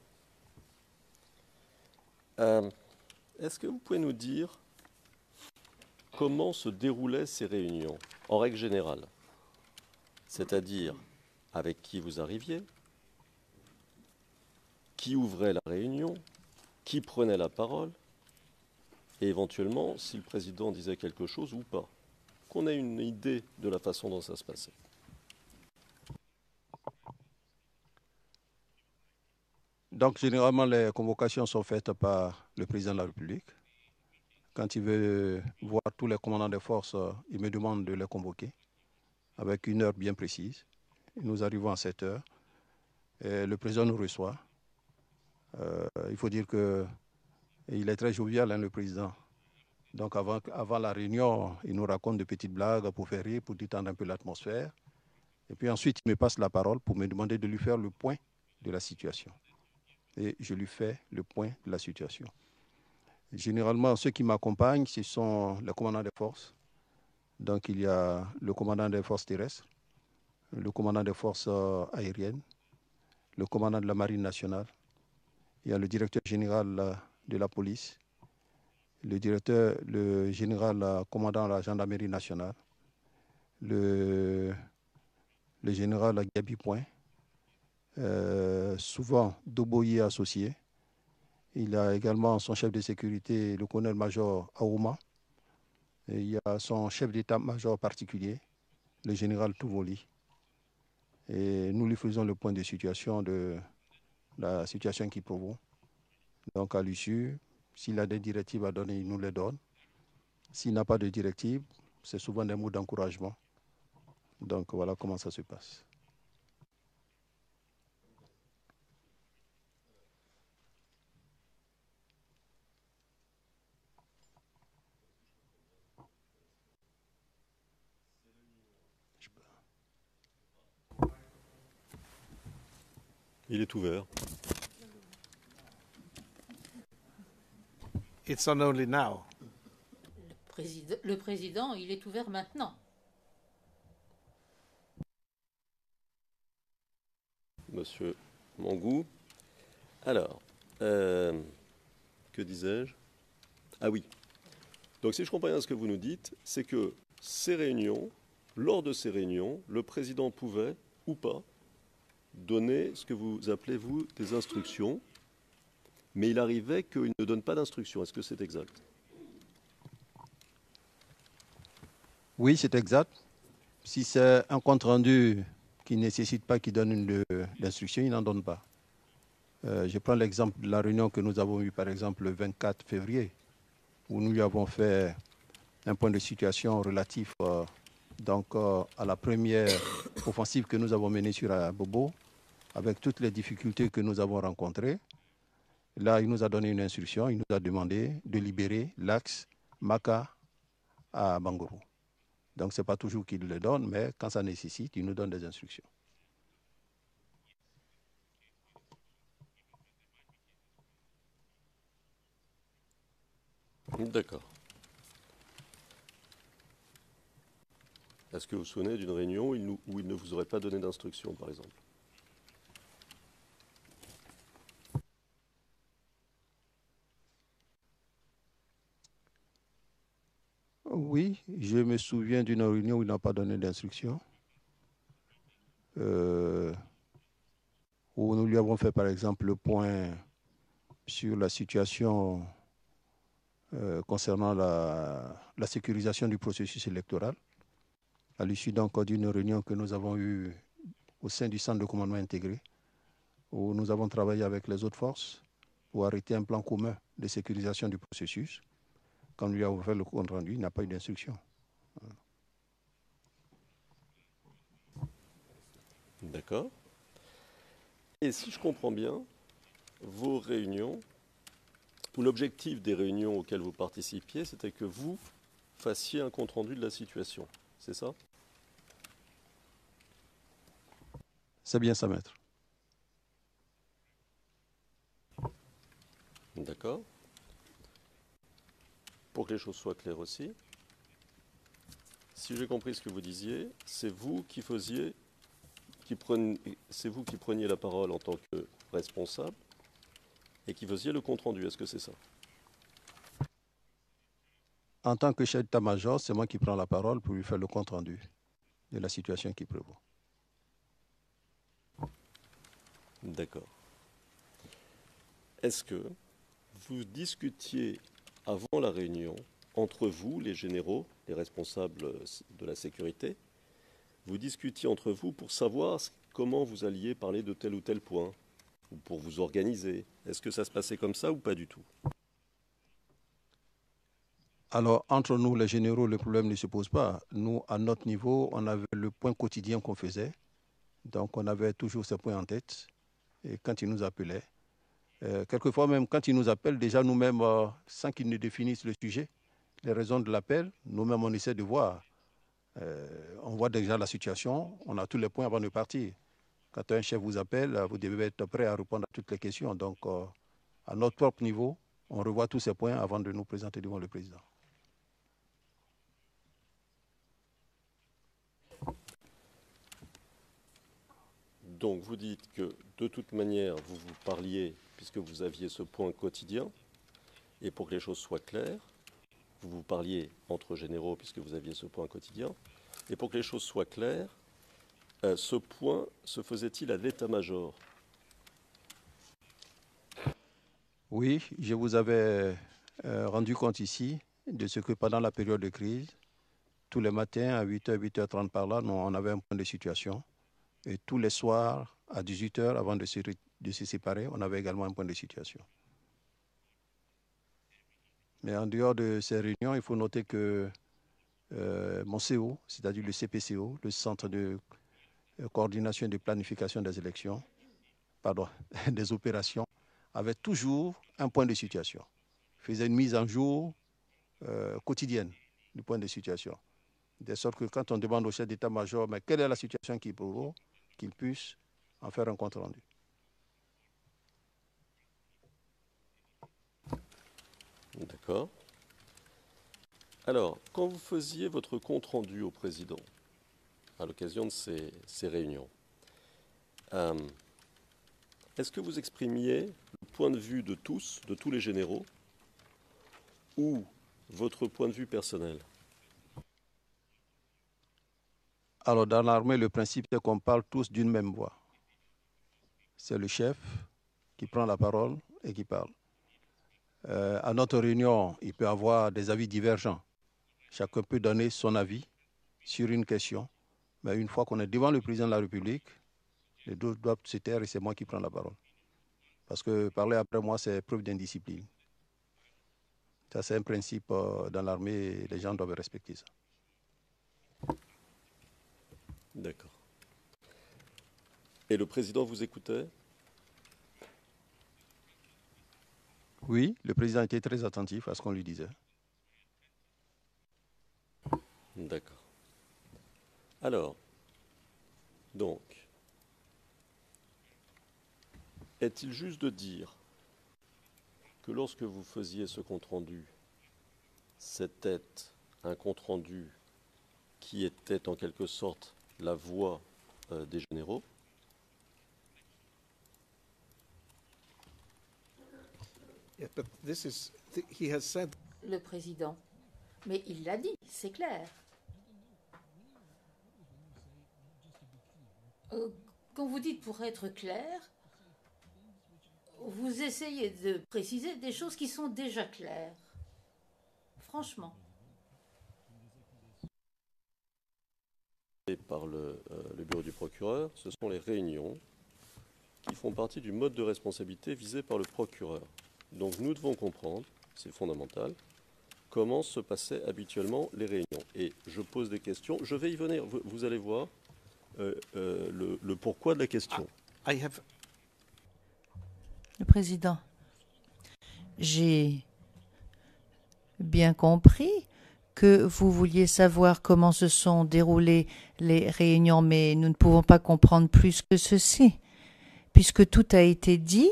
Est-ce que vous pouvez nous dire comment se déroulaient ces réunions, en règle générale? C'est-à-dire avec qui vous arriviez, qui ouvrait la réunion, qui prenait la parole, et éventuellement si le président disait quelque chose ou pas. Qu'on ait une idée de la façon dont ça se passait. Donc, généralement, les convocations sont faites par le président de la République. Quand il veut voir tous les commandants des forces, il me demande de les convoquer avec une heure bien précise. Nous arrivons à 7 heures et le président nous reçoit. Il faut dire qu'il est très jovial, hein, le président. Donc, avant la réunion, il nous raconte de petites blagues pour faire rire, pour détendre un peu l'atmosphère. Et puis ensuite, il me passe la parole pour me demander de lui faire le point de la situation. Et je lui fais le point de la situation. Généralement, ceux qui m'accompagnent, ce sont les commandants des forces. Donc, il y a le commandant des forces terrestres, le commandant des forces aériennes, le commandant de la marine nationale. Il y a le directeur général de la police, le général commandant de la gendarmerie nationale, le général Gabi Point, souvent Doboye associé. Il a également son chef de sécurité, le colonel-major Aouma. Et il y a son chef d'état-major particulier, le général Touvoli. Et nous lui faisons le point de situation de la situation qui provoque. Donc à l'issue, s'il a des directives à donner, il nous les donne. S'il n'a pas de directives, c'est souvent des mots d'encouragement. Donc voilà comment ça se passe. Il est ouvert. It's on only now. Le président, il est ouvert maintenant. Monsieur Mangou. Alors, que disais-je? Ah oui. Donc si je comprends bien ce que vous nous dites, c'est que ces réunions, lors de ces réunions, le président pouvait, ou pas, donner ce que vous appelez, vous, des instructions, mais il arrivait qu'il ne donne pas d'instructions. Est-ce que c'est exact? Oui, c'est exact. Si c'est un compte-rendu qui ne nécessite pas qu'il donne d'instruction, il n'en donne pas. Je prends l'exemple de la réunion que nous avons eue, par exemple, le 24 février, où nous lui avons fait un point de situation relatif à la première offensive que nous avons menée sur Bobo, avec toutes les difficultés que nous avons rencontrées. Là, il nous a donné une instruction, il nous a demandé de libérer l'axe Maka à Bangoro. Donc, ce n'est pas toujours qu'il le donne, mais quand ça nécessite, il nous donne des instructions. D'accord. Est-ce que vous vous souvenez d'une réunion où il ne vous aurait pas donné d'instructions, par exemple? Oui, je me souviens d'une réunion où il n'a pas donné d'instructions. Où nous lui avons fait, par exemple, le point sur la situation concernant la sécurisation du processus électoral, à l'issue donc d'une réunion que nous avons eue au sein du centre de commandement intégré, où nous avons travaillé avec les autres forces pour arrêter un plan commun de sécurisation du processus. Quand nous lui avons fait le compte rendu, il n'a pas eu d'instruction. D'accord. Et si je comprends bien, vos réunions, ou l'objectif des réunions auxquelles vous participiez, c'était que vous fassiez un compte-rendu de la situation. C'est ça? C'est bien ça, maître. D'accord. Pour que les choses soient claires aussi, si j'ai compris ce que vous disiez, c'est vous qui preniez la parole en tant que responsable et qui faisiez le compte-rendu. Est-ce que c'est ça? En tant que chef d'état-major, c'est moi qui prends la parole pour lui faire le compte rendu de la situation qui prévaut. D'accord. Est-ce que vous discutiez avant la réunion entre vous, les généraux, les responsables de la sécurité, vous discutiez entre vous pour savoir comment vous alliez parler de tel ou tel point, ou pour vous organiser? Est-ce que ça se passait comme ça ou pas du tout? Alors, entre nous, les généraux, le problème ne se pose pas. Nous, à notre niveau, on avait le point quotidien qu'on faisait. Donc, on avait toujours ce point en tête. Et quand ils nous appelaient, quelquefois même quand ils nous appellent, déjà nous-mêmes, sans qu'ils ne définissent le sujet, les raisons de l'appel, nous-mêmes, on essaie de voir. On voit déjà la situation, on a tous les points avant de partir. Quand un chef vous appelle, vous devez être prêt à répondre à toutes les questions. Donc, à notre propre niveau, on revoit tous ces points avant de nous présenter devant le président. Donc vous dites que de toute manière, vous vous parliez, puisque vous aviez ce point quotidien, et pour que les choses soient claires, vous vous parliez entre généraux, puisque vous aviez ce point quotidien, et pour que les choses soient claires, ce point se faisait-il à l'état-major? Oui, je vous avais rendu compte ici de ce que pendant la période de crise, tous les matins à 8h, 8h30 par là, on avait un point de situation. Et tous les soirs, à 18h, avant de se séparer, on avait également un point de situation. Mais en dehors de ces réunions, il faut noter que mon CO, c'est-à-dire le CPCO, le Centre de coordination et de planification des élections, pardon, des opérations, avait toujours un point de situation. Il faisait une mise en jour quotidienne du point de situation. De sorte que quand on demande au chef d'état-major, mais quelle est la situation qui prévaut, qu'il puisse en faire un compte rendu. D'accord. Alors, quand vous faisiez votre compte rendu au président, à l'occasion de ces réunions, est-ce que vous exprimiez le point de vue de tous les généraux, ou votre point de vue personnel? Alors, dans l'armée, le principe, c'est qu'on parle tous d'une même voix. C'est le chef qui prend la parole et qui parle. À notre réunion, il peut y avoir des avis divergents. Chacun peut donner son avis sur une question. Mais une fois qu'on est devant le président de la République, les deux doivent se taire et c'est moi qui prends la parole. Parce que parler après moi, c'est preuve d'indiscipline. Ça, c'est un principe dans l'armée et les gens doivent respecter ça. D'accord. Et le président vous écoutait? Oui, le président était très attentif à ce qu'on lui disait. D'accord. Alors, donc, est-il juste de dire que lorsque vous faisiez ce compte-rendu, c'était un compte-rendu qui était en quelque sorte la voix des généraux? Yeah, but this is, he has said. Le président. Mais il l'a dit, c'est clair. Quand vous dites pour être clair, vous essayez de préciser des choses qui sont déjà claires. Franchement. Et par le bureau du procureur, ce sont les réunions qui font partie du mode de responsabilité visé par le procureur. Donc nous devons comprendre, c'est fondamental, comment se passaient habituellement les réunions. Et je pose des questions, je vais y venir, vous allez voir le pourquoi de la question. Le président, j'ai bien compris que vous vouliez savoir comment se sont déroulées les réunions, mais nous ne pouvons pas comprendre plus que ceci, puisque tout a été dit,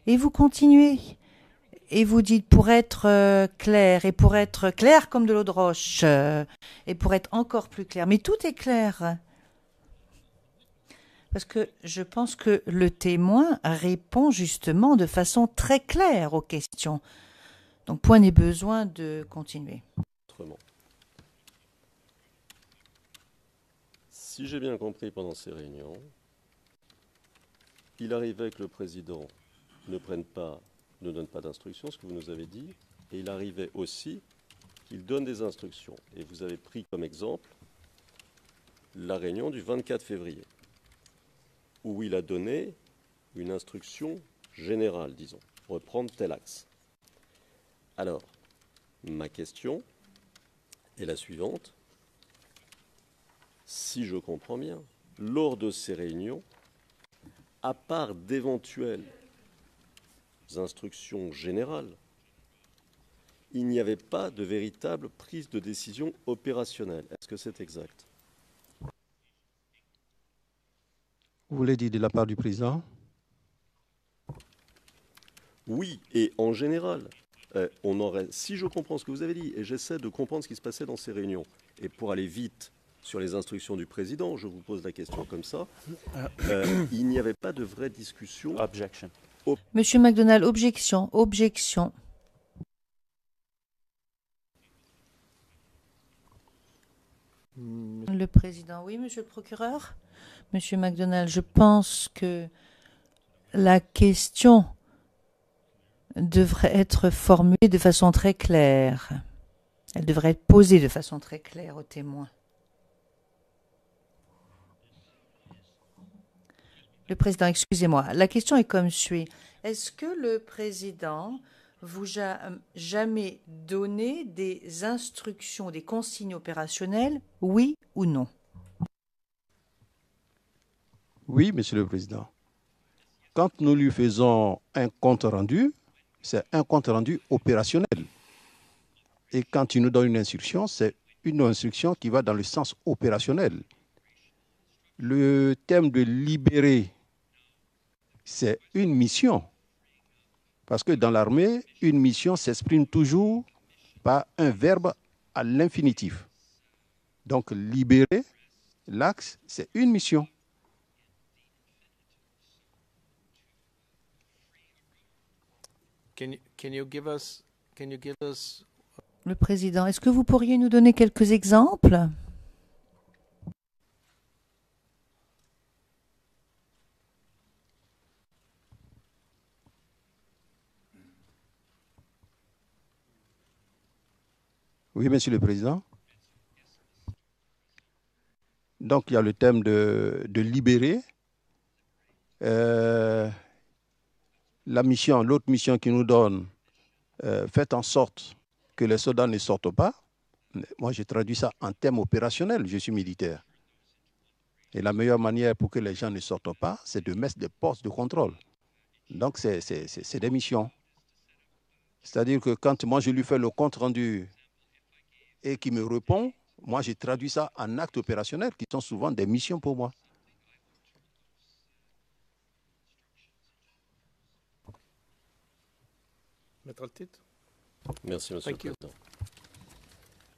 et vous continuez. Et vous dites pour être clair, et pour être clair comme de l'eau de roche, et pour être encore plus clair. Mais tout est clair. Parce que je pense que le témoin répond justement de façon très claire aux questions. Donc point n'est besoin de continuer. Autrement. Si j'ai bien compris pendant ces réunions, il arrivait que le président ne donne pas d'instructions, ce que vous nous avez dit, et il arrivait aussi qu'il donne des instructions. Et vous avez pris comme exemple la réunion du 24 février, où il a donné une instruction générale, disons, reprendre tel axe. Alors, ma question est la suivante. Si je comprends bien, lors de ces réunions, à part d'éventuelles instructions générales, il n'y avait pas de véritable prise de décision opérationnelle. Est-ce que c'est exact? Vous voulez dire de la part du président? Oui, et en général, si je comprends ce que vous avez dit, et j'essaie de comprendre ce qui se passait dans ces réunions, et pour aller vite sur les instructions du président, je vous pose la question comme ça, il n'y avait pas de vraie discussion. Objection. Monsieur MacDonald, objection, objection. Le président, oui, monsieur le procureur. Monsieur MacDonald, je pense que la question devrait être formulée de façon très claire. Elle devrait être posée de façon très claire aux témoins. Le président, excusez-moi, la question est comme suit. Est-ce que le président vous a jamais donné des instructions, des consignes opérationnelles, oui ou non? Oui, monsieur le président. Quand nous lui faisons un compte rendu, c'est un compte rendu opérationnel. Et quand il nous donne une instruction, c'est une instruction qui va dans le sens opérationnel. Le thème de libérer, c'est une mission. Parce que dans l'armée, une mission s'exprime toujours par un verbe à l'infinitif. Donc, libérer, l'axe, c'est une mission. Can you give us Le président, est-ce que vous pourriez nous donner quelques exemples? Oui, Monsieur le Président. Donc, il y a le thème de libérer. L'autre mission qui nous donne, faites en sorte que les soldats ne sortent pas. Moi, j'ai traduit ça en termes opérationnels. Je suis militaire. Et la meilleure manière pour que les gens ne sortent pas, c'est de mettre des postes de contrôle. Donc, c'est des missions. C'est-à-dire que quand moi, je lui fais le compte-rendu et qu'il me répond, moi, j'ai traduit ça en actes opérationnels qui sont souvent des missions pour moi. Mettre le titre. Merci, Monsieur le Président.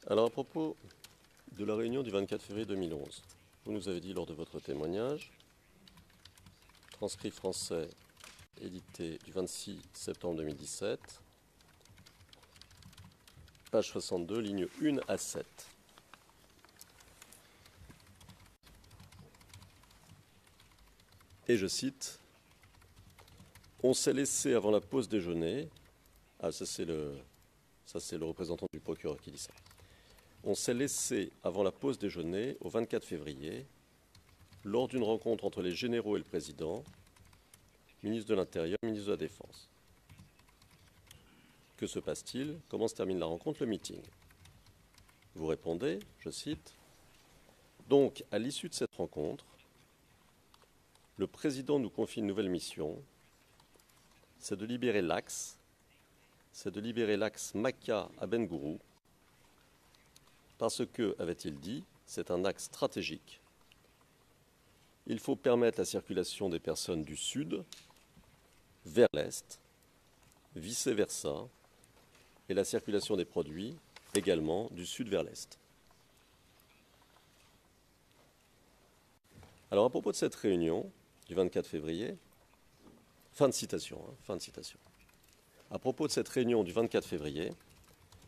Alors, à propos de la réunion du 24 février 2011, vous nous avez dit lors de votre témoignage, transcrit français édité du 26 septembre 2017, page 62, ligne 1 à 7. Et je cite, « On s'est laissé avant la pause déjeuner », ah ça c'est le représentant du procureur qui dit ça, « On s'est laissé avant la pause déjeuner au 24 février, lors d'une rencontre entre les généraux et le président, ministre de l'Intérieur, ministre de la Défense. Que se passe-t-il? Comment se termine la rencontre, le meeting? Vous répondez, je cite, « Donc, à l'issue de cette rencontre, le président nous confie une nouvelle mission, c'est de libérer l'axe Maka à Ben-Gourou, parce que, avait-il dit, c'est un axe stratégique. Il faut permettre la circulation des personnes du sud vers l'est, vice-versa, et la circulation des produits également du sud vers l'est. » Alors à propos de cette réunion du 24 février, fin de citation. À propos de cette réunion du 24 février,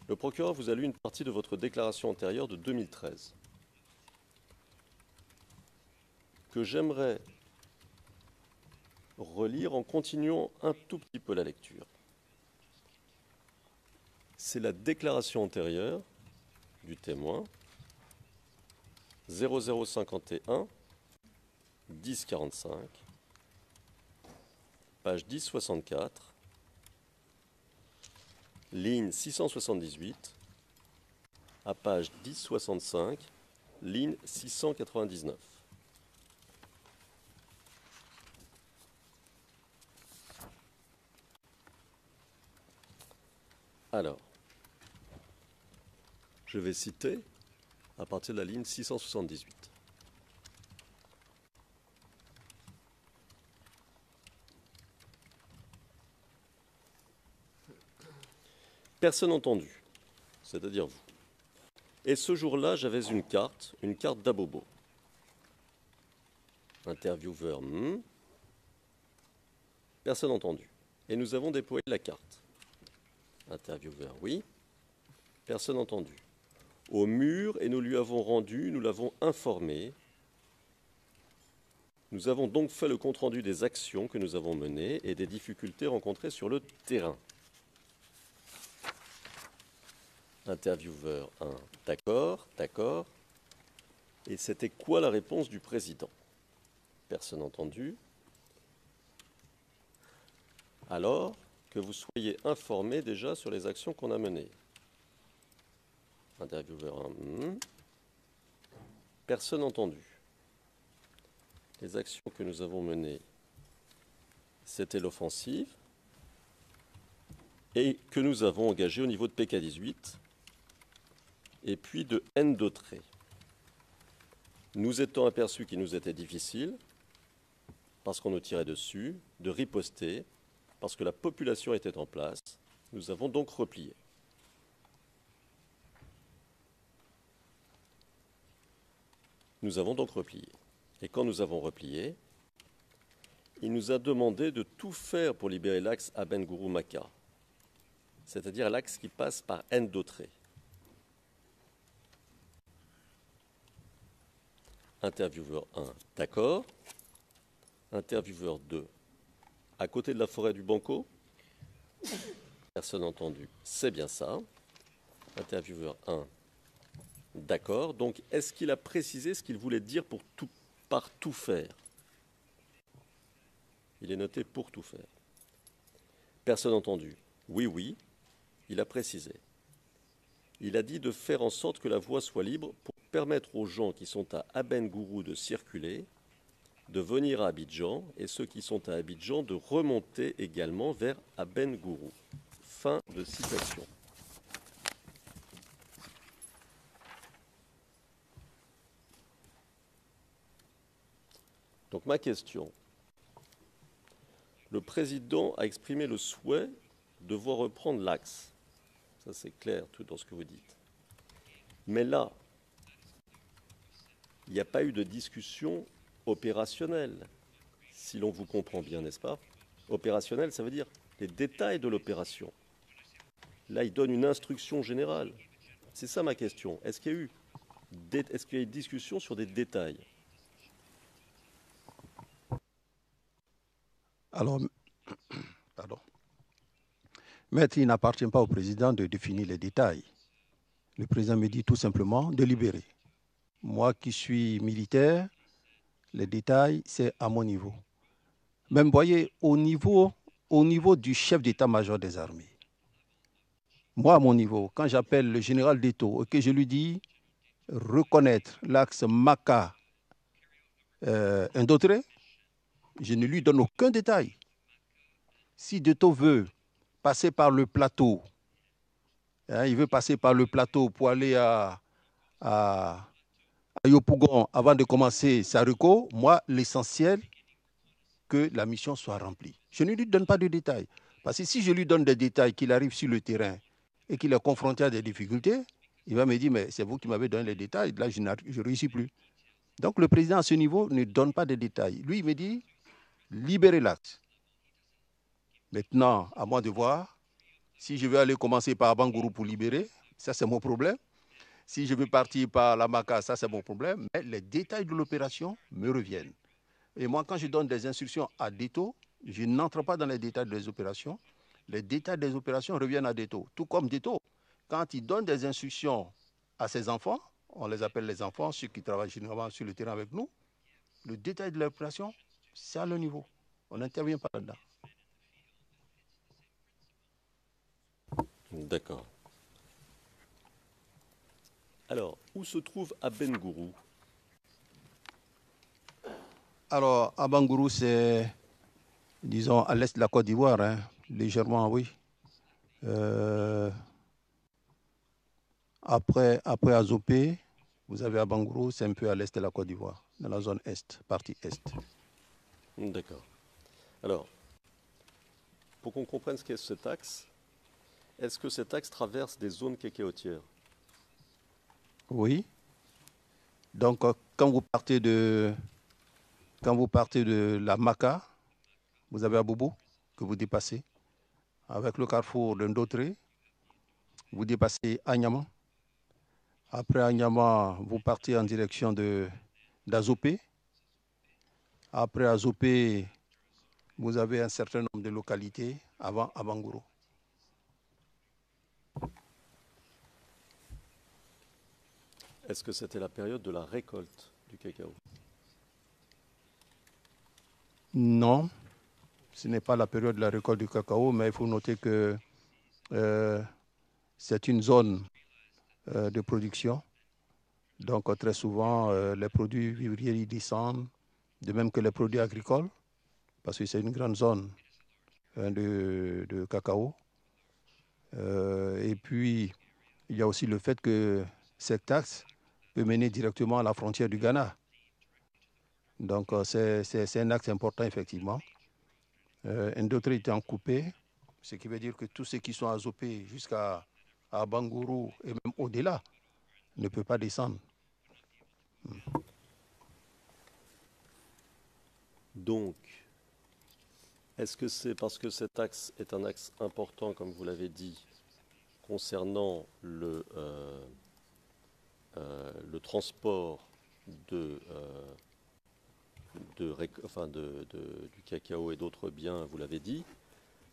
le procureur vous a lu une partie de votre déclaration antérieure de 2013 que j'aimerais relire en continuant un tout petit peu la lecture. C'est la déclaration antérieure du témoin 0051 1045, page 1064, ligne 678, à page 1065, ligne 699. Alors, je vais citer à partir de la ligne 678. Personne entendu, c'est-à-dire vous. Et ce jour-là, j'avais une carte d'Abobo. Intervieweur, personne entendu. Et nous avons déployé la carte. Intervieweur, oui. Personne entendu. Au mur, et nous lui avons rendu, nous l'avons informé. Nous avons donc fait le compte-rendu des actions que nous avons menées et des difficultés rencontrées sur le terrain. Intervieweur 1, d'accord. Et c'était quoi la réponse du président? Personne entendu. Alors que vous soyez informé déjà sur les actions qu'on a menées. Intervieweur 1, personne entendu. Les actions que nous avons menées, c'était l'offensive et que nous avons engagée au niveau de PK18 et puis de Ndautré. Nous étant aperçus qu'il nous était difficile, parce qu'on nous tirait dessus, de riposter, parce que la population était en place, nous avons donc replié. Et quand nous avons replié, il nous a demandé de tout faire pour libérer l'axe à Ben-Gourou Maka, c'est-à-dire l'axe qui passe par Ndautré. Intervieweur 1, d'accord. Intervieweur 2, à côté de la forêt du Banco. Personne entendu, c'est bien ça. Intervieweur 1. D'accord. Donc, est-ce qu'il a précisé ce qu'il voulait dire par tout faire? Il est noté pour tout faire. Personne entendu. Oui, oui, il a précisé. Il a dit de faire en sorte que la voie soit libre pour permettre aux gens qui sont à Abengourou de circuler, de venir à Abidjan, et ceux qui sont à Abidjan de remonter également vers Abengourou. Fin de citation. Donc ma question, le président a exprimé le souhait de voir reprendre l'axe. Ça c'est clair tout dans ce que vous dites. Mais là, il n'y a pas eu de discussion opérationnelle, si l'on vous comprend bien, n'est-ce pas? Opérationnel, ça veut dire les détails de l'opération. Là, il donne une instruction générale. C'est ça ma question. Est-ce qu'il y a eu une discussion sur des détails? Alors, pardon. Maître, il n'appartient pas au président de définir les détails. Le président me dit tout simplement de libérer. Moi qui suis militaire, les détails, c'est à mon niveau. Même, voyez, au niveau du chef d'état-major des armées, moi, à mon niveau, quand j'appelle le général d'Eto et que je lui dis reconnaître l'axe Maka-Indautré, je ne lui donne aucun détail. Si D'Eto veut passer par le plateau, il veut passer par le plateau pour aller à Yopougon avant de commencer Sariko, moi, l'essentiel, que la mission soit remplie. Je ne lui donne pas de détails. Parce que si je lui donne des détails, qu'il arrive sur le terrain et qu'il est confronté à des difficultés, il va me dire, mais c'est vous qui m'avez donné les détails, là, je ne réussis plus. Donc, le président, à ce niveau, ne donne pas de détails. Lui, il me dit, libérez l'acte. Maintenant, à moi de voir, si je vais aller commencer par Bangourou pour libérer, ça, c'est mon problème. Si je veux partir par la Maka, ça, c'est mon problème. Mais les détails de l'opération me reviennent. Et moi, quand je donne des instructions à D'Eto, je n'entre pas dans les détails des opérations. Les détails des opérations reviennent à D'Eto. Tout comme D'Eto, quand il donne des instructions à ses enfants, on les appelle les enfants, ceux qui travaillent généralement sur le terrain avec nous, le détail de l'opération, c'est à leur niveau. On n'intervient pas là-dedans. D'accord. Alors, où se trouve Abengourou? Alors, Abengourou, c'est, disons, à l'est de la Côte d'Ivoire, hein, légèrement, oui. Après Azopé, vous avez Abengourou, c'est un peu à l'est de la Côte d'Ivoire, dans la zone est, partie est. D'accord. Alors, pour qu'on comprenne ce qu'est cet axe, est-ce que cet axe traverse des zones cacaotières? Oui. Donc, quand vous partez de la Maka, vous avez Abobo que vous dépassez. Avec le carrefour de Ndautré, vous dépassez Agnama. Après Agnama, vous partez en direction d'Azopé. Après Azopé, vous avez un certain nombre de localités avant Abengourou. Est-ce que c'était la période de la récolte du cacao? Non, ce n'est pas la période de la récolte du cacao, mais il faut noter que c'est une zone de production. Donc, très souvent, les produits vivriers y descendent, de même que les produits agricoles, parce que c'est une grande zone de cacao. Et puis, il y a aussi le fait que cet axe peut mener directement à la frontière du Ghana. Donc, c'est un axe important, effectivement. Indautré étant coupé, ce qui veut dire que tous ceux qui sont à Zopé jusqu'à Bangourou et même au-delà ne peuvent pas descendre. Donc, est-ce que c'est parce que cet axe est un axe important, comme vous l'avez dit, concernant le transport du cacao et d'autres biens, vous l'avez dit,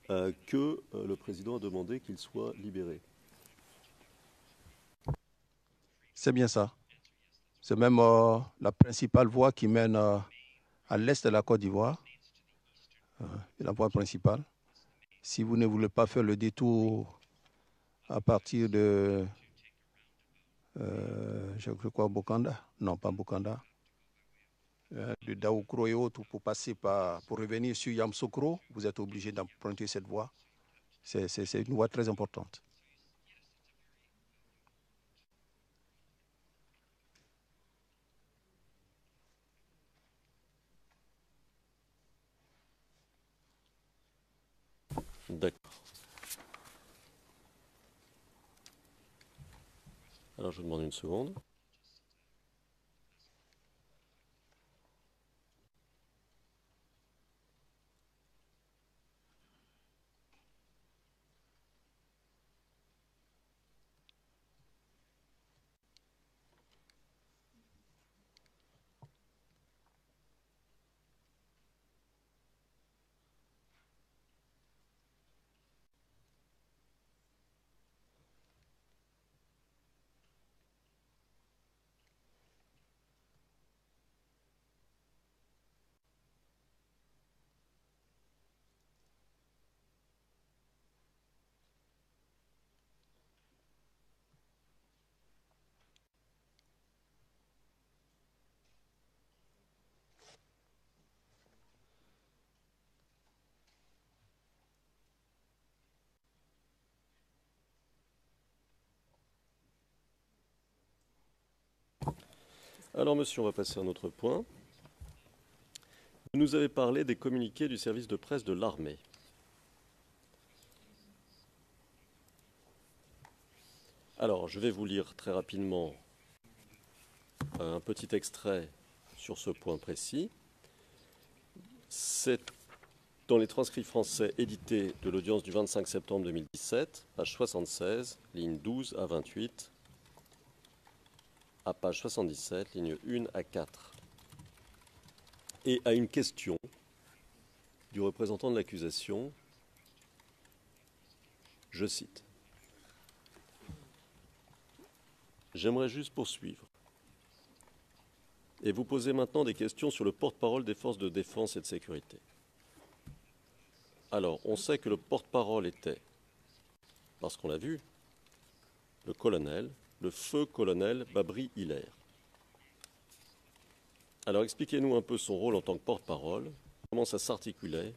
que le président a demandé qu'il soit libéré? C'est bien ça. C'est même la principale voie qui mène à l'est de la Côte d'Ivoire, la voie principale. Si vous ne voulez pas faire le détour à partir de, je crois, Bokanda, non pas Bokanda, de Daoukro et autres, pour passer pour revenir sur Yamsokro, vous êtes obligé d'emprunter cette voie. C'est une voie très importante. D'accord. Alors, je vous demande une seconde. Alors, monsieur, on va passer à un autre point. Vous nous avez parlé des communiqués du service de presse de l'armée. Alors, je vais vous lire très rapidement un petit extrait sur ce point précis. C'est dans les transcrits français édités de l'audience du 25 septembre 2017, page 76, lignes 12 à 28, à page 77, lignes 1 à 4. Et à une question du représentant de l'accusation, je cite. J'aimerais juste poursuivre et vous poser maintenant des questions sur le porte-parole des forces de défense et de sécurité. Alors, on sait que le porte-parole était, parce qu'on l'a vu, le colonel, le feu colonel Babri Hilaire. Alors, expliquez-nous un peu son rôle en tant que porte-parole, comment ça s'articulait,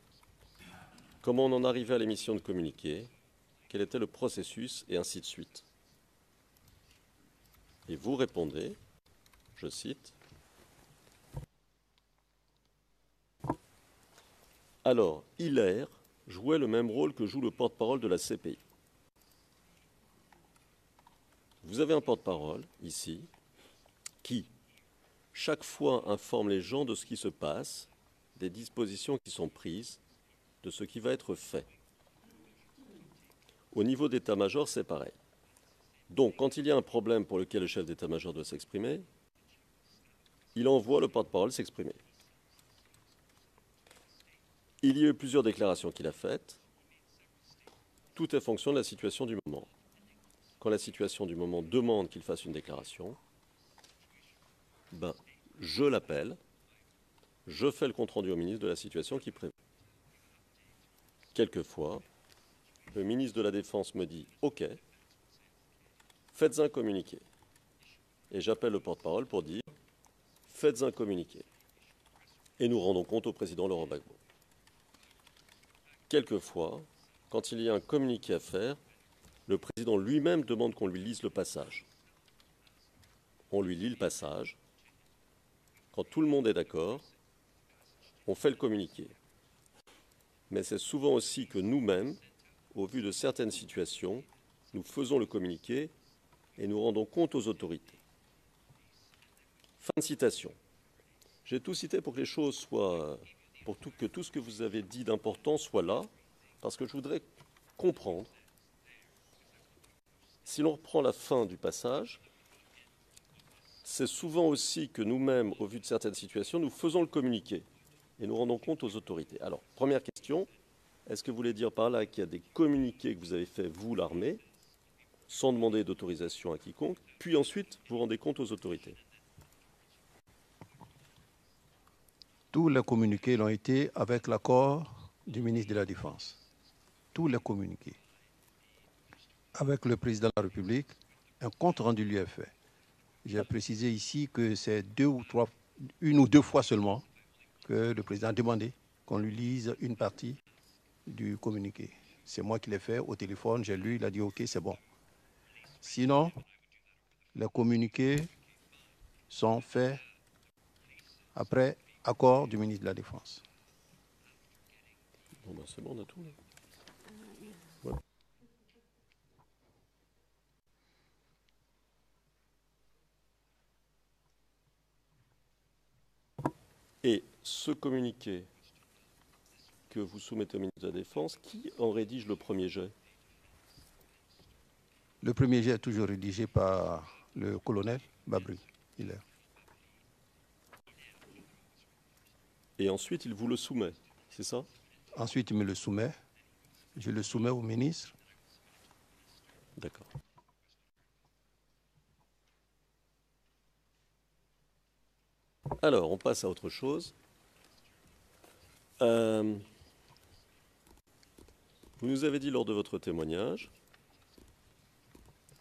comment on en arrivait à l'émission de communiqué, quel était le processus, et ainsi de suite. Et vous répondez, je cite, alors, Hilaire jouait le même rôle que joue le porte-parole de la CPI. Vous avez un porte-parole, ici, qui, chaque fois, informe les gens de ce qui se passe, des dispositions qui sont prises, de ce qui va être fait. Au niveau d'état-major, c'est pareil. Donc, quand il y a un problème pour lequel le chef d'état-major doit s'exprimer, il envoie le porte-parole s'exprimer. Il y a eu plusieurs déclarations qu'il a faites. Tout est fonction de la situation du moment. Quand la situation du moment demande qu'il fasse une déclaration, je l'appelle, je fais le compte-rendu au ministre de la situation qui prévaut. Quelquefois, le ministre de la Défense me dit « Ok, faites un communiqué ». Et j'appelle le porte-parole pour dire « Faites un communiqué ». Et nous rendons compte au président Laurent Gbagbo. Quelquefois, quand il y a un communiqué à faire, le président lui-même demande qu'on lui lise le passage. On lui lit le passage. Quand tout le monde est d'accord, on fait le communiqué. Mais c'est souvent aussi que nous-mêmes, au vu de certaines situations, nous faisons le communiqué et nous rendons compte aux autorités. Fin de citation. J'ai tout cité pour que les choses soient, que tout ce que vous avez dit d'important soit là, parce que je voudrais comprendre. Si l'on reprend la fin du passage, c'est souvent aussi que nous-mêmes, au vu de certaines situations, nous faisons le communiqué et nous rendons compte aux autorités. Alors, première question, est-ce que vous voulez dire par là qu'il y a des communiqués que vous avez faits, vous, l'armée, sans demander d'autorisation à quiconque, puis ensuite vous rendez compte aux autorités. Tous les communiqués l'ont été avec l'accord du ministre de la Défense. Tous les communiqués. Avec le président de la République, un compte rendu lui est fait. J'ai précisé ici que c'est une ou deux fois seulement que le président a demandé qu'on lui lise une partie du communiqué. C'est moi qui l'ai fait au téléphone, j'ai lu, il a dit OK, c'est bon. Sinon, les communiqués sont faits après accord du ministre de la Défense. Bon, ben c'est bon, on a tout. Là. Voilà. Et ce communiqué que vous soumettez au ministre de la Défense, qui en rédige le premier jet? Le premier jet est toujours rédigé par le colonel Babri. Et ensuite, il vous le soumet, c'est ça? Ensuite, il me le soumet. Je le soumets au ministre. D'accord. Alors, on passe à autre chose. Vous nous avez dit lors de votre témoignage,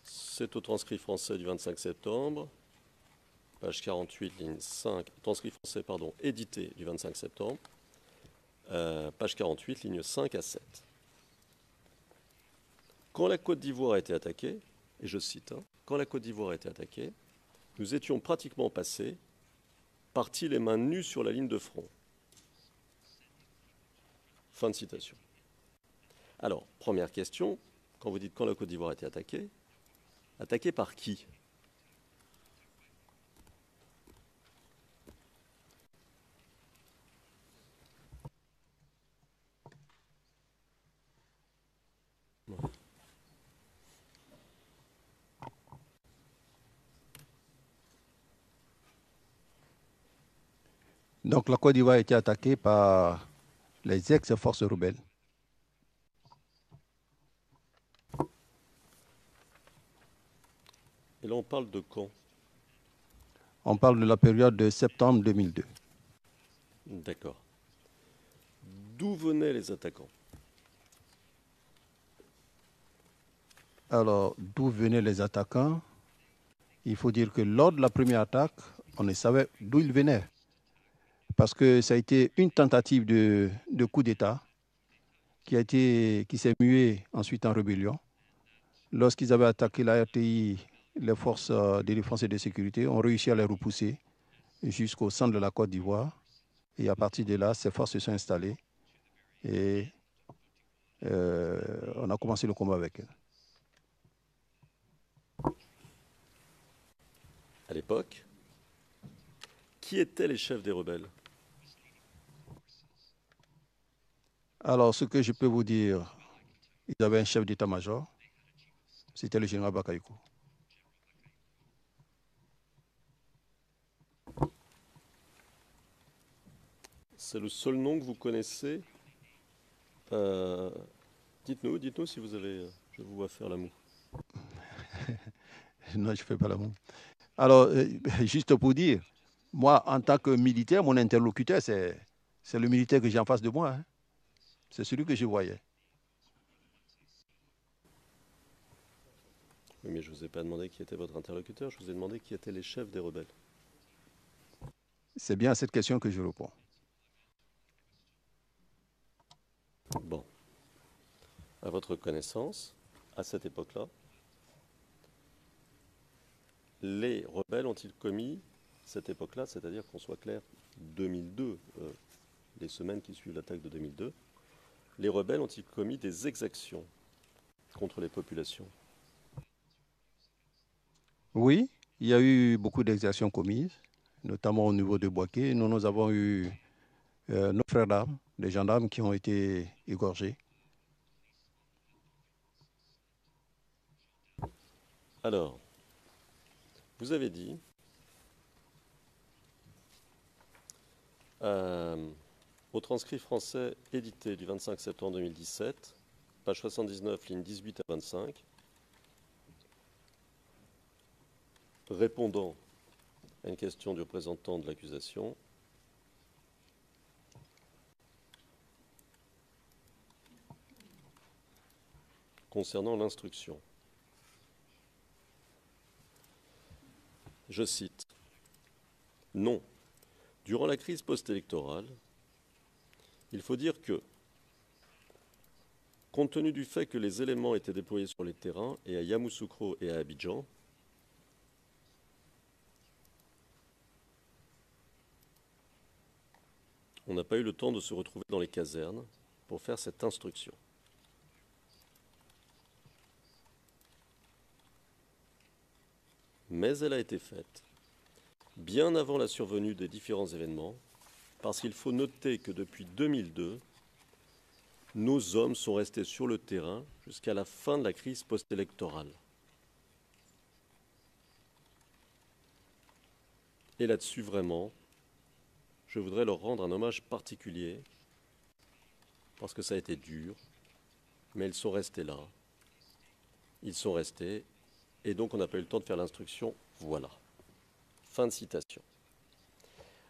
c'est au transcrit français du 25 septembre, page 48, ligne 5, transcrit français, pardon, édité du 25 septembre, page 48, ligne 5 à 7. Quand la Côte d'Ivoire a été attaquée, et je cite, quand la Côte d'Ivoire a été attaquée, nous étions pratiquement passés, partis les mains nues sur la ligne de front. Fin de citation. Alors, première question, quand vous dites quand la Côte d'Ivoire a été attaquée, attaquée par qui? Donc la Côte d'Ivoire a été attaquée par les ex-forces rebelles. Et là, on parle de quand? On parle de la période de septembre 2002. D'accord. D'où venaient les attaquants? Alors, d'où venaient les attaquants? Il faut dire que lors de la première attaque, on ne savait d'où ils venaient. Parce que ça a été une tentative de coup d'État qui s'est muée ensuite en rébellion. Lorsqu'ils avaient attaqué la RTI, les forces de défense et de sécurité ont réussi à les repousser jusqu'au centre de la Côte d'Ivoire. Et à partir de là, ces forces se sont installées et on a commencé le combat avec elles. À l'époque, qui étaient les chefs des rebelles? Alors, ce que je peux vous dire, ils avaient un chef d'état-major, c'était le général Bakayoko. C'est le seul nom que vous connaissez. Dites-nous si vous avez... Je vous vois faire la moue. Non, je ne fais pas la moue. Alors, juste pour dire, moi, en tant que militaire, mon interlocuteur, c'est le militaire que j'ai en face de moi. Hein. C'est celui que je voyais. Oui, mais je ne vous ai pas demandé qui était votre interlocuteur, je vous ai demandé qui étaient les chefs des rebelles. C'est bien à cette question que je réponds. Bon. À votre connaissance, à cette époque-là, les rebelles ont-ils commis, cette époque-là, c'est-à-dire qu'on soit clair, 2002, les semaines qui suivent l'attaque de 2002, les rebelles ont-ils commis des exactions contre les populations? Oui, il y a eu beaucoup d'exactions commises, notamment au niveau de Boaké. Nous avons eu nos frères d'armes, des gendarmes qui ont été égorgés. Alors, vous avez dit, au transcrit français édité du 25 septembre 2017, page 79, ligne 18 à 25, répondant à une question du représentant de l'accusation. Concernant l'instruction. Je cite. Non. Durant la crise post-électorale, il faut dire que, compte tenu du fait que les éléments étaient déployés sur les terrains et à Yamoussoukro et à Abidjan, on n'a pas eu le temps de se retrouver dans les casernes pour faire cette instruction. Mais elle a été faite bien avant la survenue des différents événements, parce qu'il faut noter que depuis 2002, nos hommes sont restés sur le terrain jusqu'à la fin de la crise post-électorale. Et là-dessus, vraiment, je voudrais leur rendre un hommage particulier, parce que ça a été dur, mais ils sont restés là. Ils sont restés, et donc on n'a pas eu le temps de faire l'instruction, voilà. Fin de citation.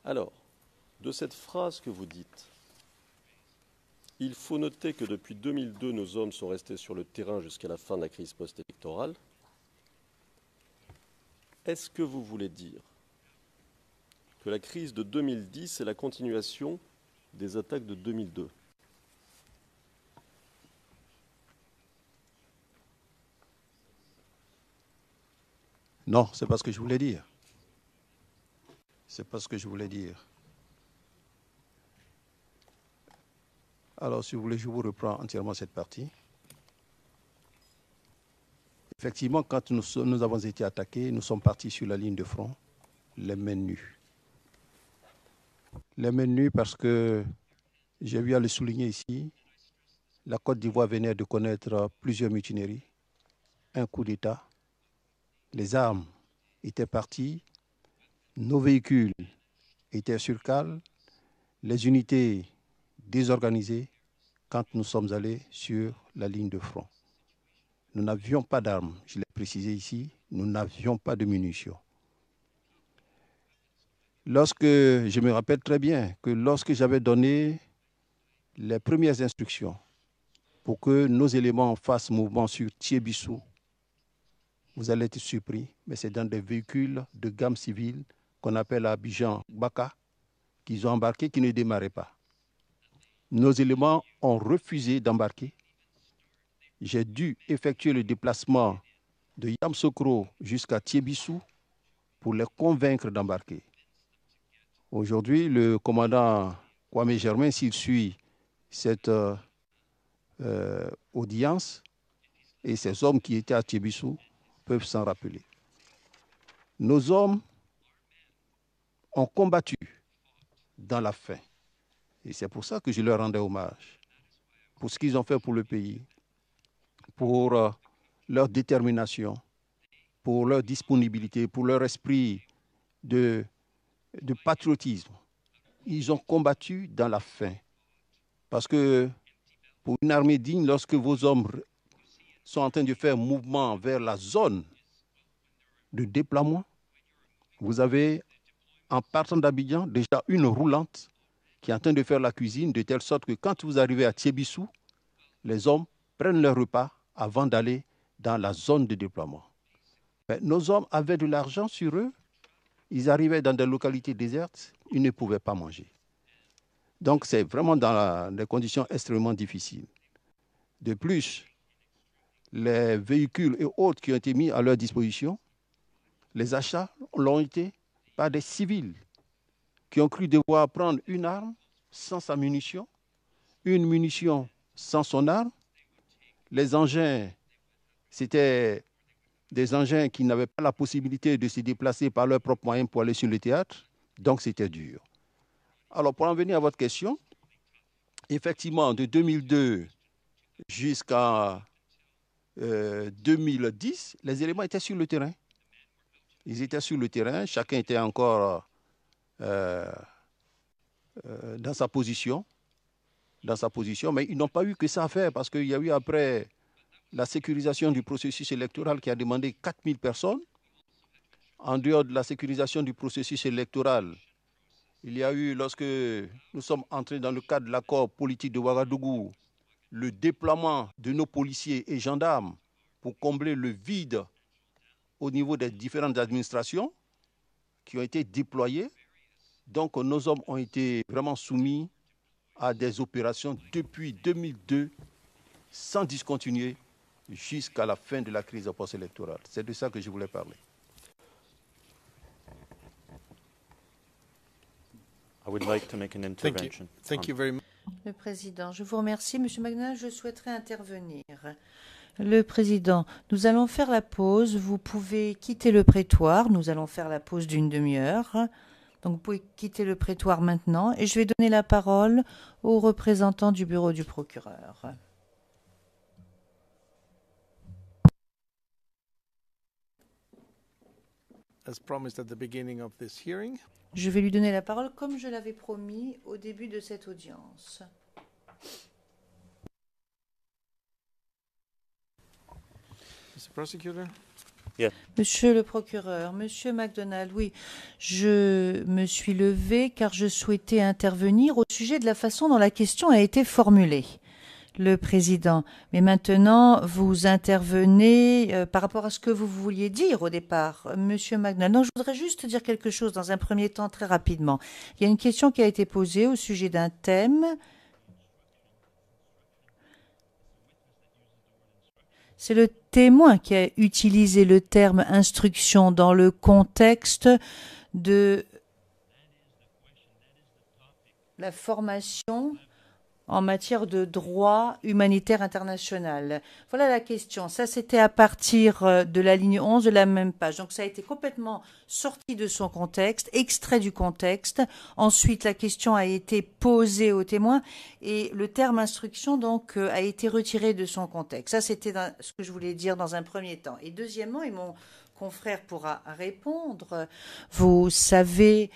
Alors, de cette phrase que vous dites, il faut noter que depuis 2002, nos hommes sont restés sur le terrain jusqu'à la fin de la crise post-électorale. Est-ce que vous voulez dire que la crise de 2010 est la continuation des attaques de 2002 ? Non, c'est pas ce que je voulais dire. C'est pas ce que je voulais dire. Alors, si vous voulez, je vous reprends entièrement cette partie. Effectivement, quand nous avons été attaqués, nous sommes partis sur la ligne de front, les mains nues. Les mains nues parce que, j'ai eu à le souligner ici, la Côte d'Ivoire venait de connaître plusieurs mutineries, un coup d'État. Les armes étaient parties, nos véhicules étaient sur cale, les unités désorganisées quand nous sommes allés sur la ligne de front. Nous n'avions pas d'armes, je l'ai précisé ici, nous n'avions pas de munitions. Je me rappelle très bien que lorsque j'avais donné les premières instructions pour que nos éléments fassent mouvement sur Thiébissou, vous allez être surpris, mais c'est dans des véhicules de gamme civile qu'on appelle Abidjan Baka, qu'ils ont embarqué, qui ne démarraient pas. Nos éléments ont refusé d'embarquer. J'ai dû effectuer le déplacement de Yamoussoukro jusqu'à Thiébissou pour les convaincre d'embarquer. Aujourd'hui, le commandant Kwame Germain, s'il suit cette audience, et ces hommes qui étaient à Thiébissou peuvent s'en rappeler. Nos hommes ont combattu dans la faim. Et c'est pour ça que je leur rendais hommage, pour ce qu'ils ont fait pour le pays, pour leur détermination, pour leur disponibilité, pour leur esprit de patriotisme. Ils ont combattu dans la faim. Parce que pour une armée digne, lorsque vos hommes sont en train de faire mouvement vers la zone de déploiement, vous avez, en partant d'Abidjan, déjà une roulante qui est en train de faire la cuisine, de telle sorte que quand vous arrivez à Thiébissou, les hommes prennent leur repas avant d'aller dans la zone de déploiement. Mais nos hommes avaient de l'argent sur eux, ils arrivaient dans des localités désertes, ils ne pouvaient pas manger. Donc c'est vraiment dans des conditions extrêmement difficiles. De plus, les véhicules et autres qui ont été mis à leur disposition, les achats l'ont été par des civils qui ont cru devoir prendre une arme sans sa munition, une munition sans son arme. Les engins, c'était des engins qui n'avaient pas la possibilité de se déplacer par leurs propres moyens pour aller sur le théâtre, donc c'était dur. Alors, pour en venir à votre question, effectivement, de 2002 jusqu'à 2010, les éléments étaient sur le terrain. Ils étaient sur le terrain, chacun était encore dans sa position, mais ils n'ont pas eu que ça à faire parce qu'il y a eu après la sécurisation du processus électoral qui a demandé 4000 personnes. en dehors de la sécurisation du processus électoral, il y a eu, lorsque nous sommes entrés dans le cadre de l'accord politique de Ouagadougou, le déploiement de nos policiers et gendarmes pour combler le vide au niveau des différentes administrations qui ont été déployées. Donc nos hommes ont été vraiment soumis à des opérations depuis 2002 sans discontinuer jusqu'à la fin de la crise post-électorale. C'est de ça que je voulais parler. I would like to make an intervention. Thank you very much. Le Président, je vous remercie. Monsieur McDonald, je souhaiterais intervenir. Le Président, nous allons faire la pause. Vous pouvez quitter le prétoire. Nous allons faire la pause d'une demi-heure. Donc vous pouvez quitter le prétoire maintenant. Et je vais donner la parole au représentant du bureau du procureur. As promised at the beginning of this hearing, Je vais lui donner la parole comme je l'avais promis au début de cette audience. Mr. Prosecutor. Monsieur le procureur, Monsieur McDonald, oui, je me suis levé car je souhaitais intervenir au sujet de la façon dont la question a été formulée. Le Président, mais maintenant vous intervenez par rapport à ce que vous vouliez dire au départ, Monsieur McDonald. Non, je voudrais juste dire quelque chose dans un premier temps très rapidement. Il y a une question qui a été posée au sujet d'un thème. C'est le témoin qui a utilisé le terme instruction dans le contexte de la formation en matière de droit humanitaire international. Voilà la question. Ça, c'était à partir de la ligne 11 de la même page. Donc, ça a été complètement sorti de son contexte, extrait du contexte. Ensuite, la question a été posée au témoin et le terme instruction, donc, a été retiré de son contexte. Ça, c'était ce que je voulais dire dans un premier temps. Et deuxièmement, et mon confrère pourra répondre. Vous savez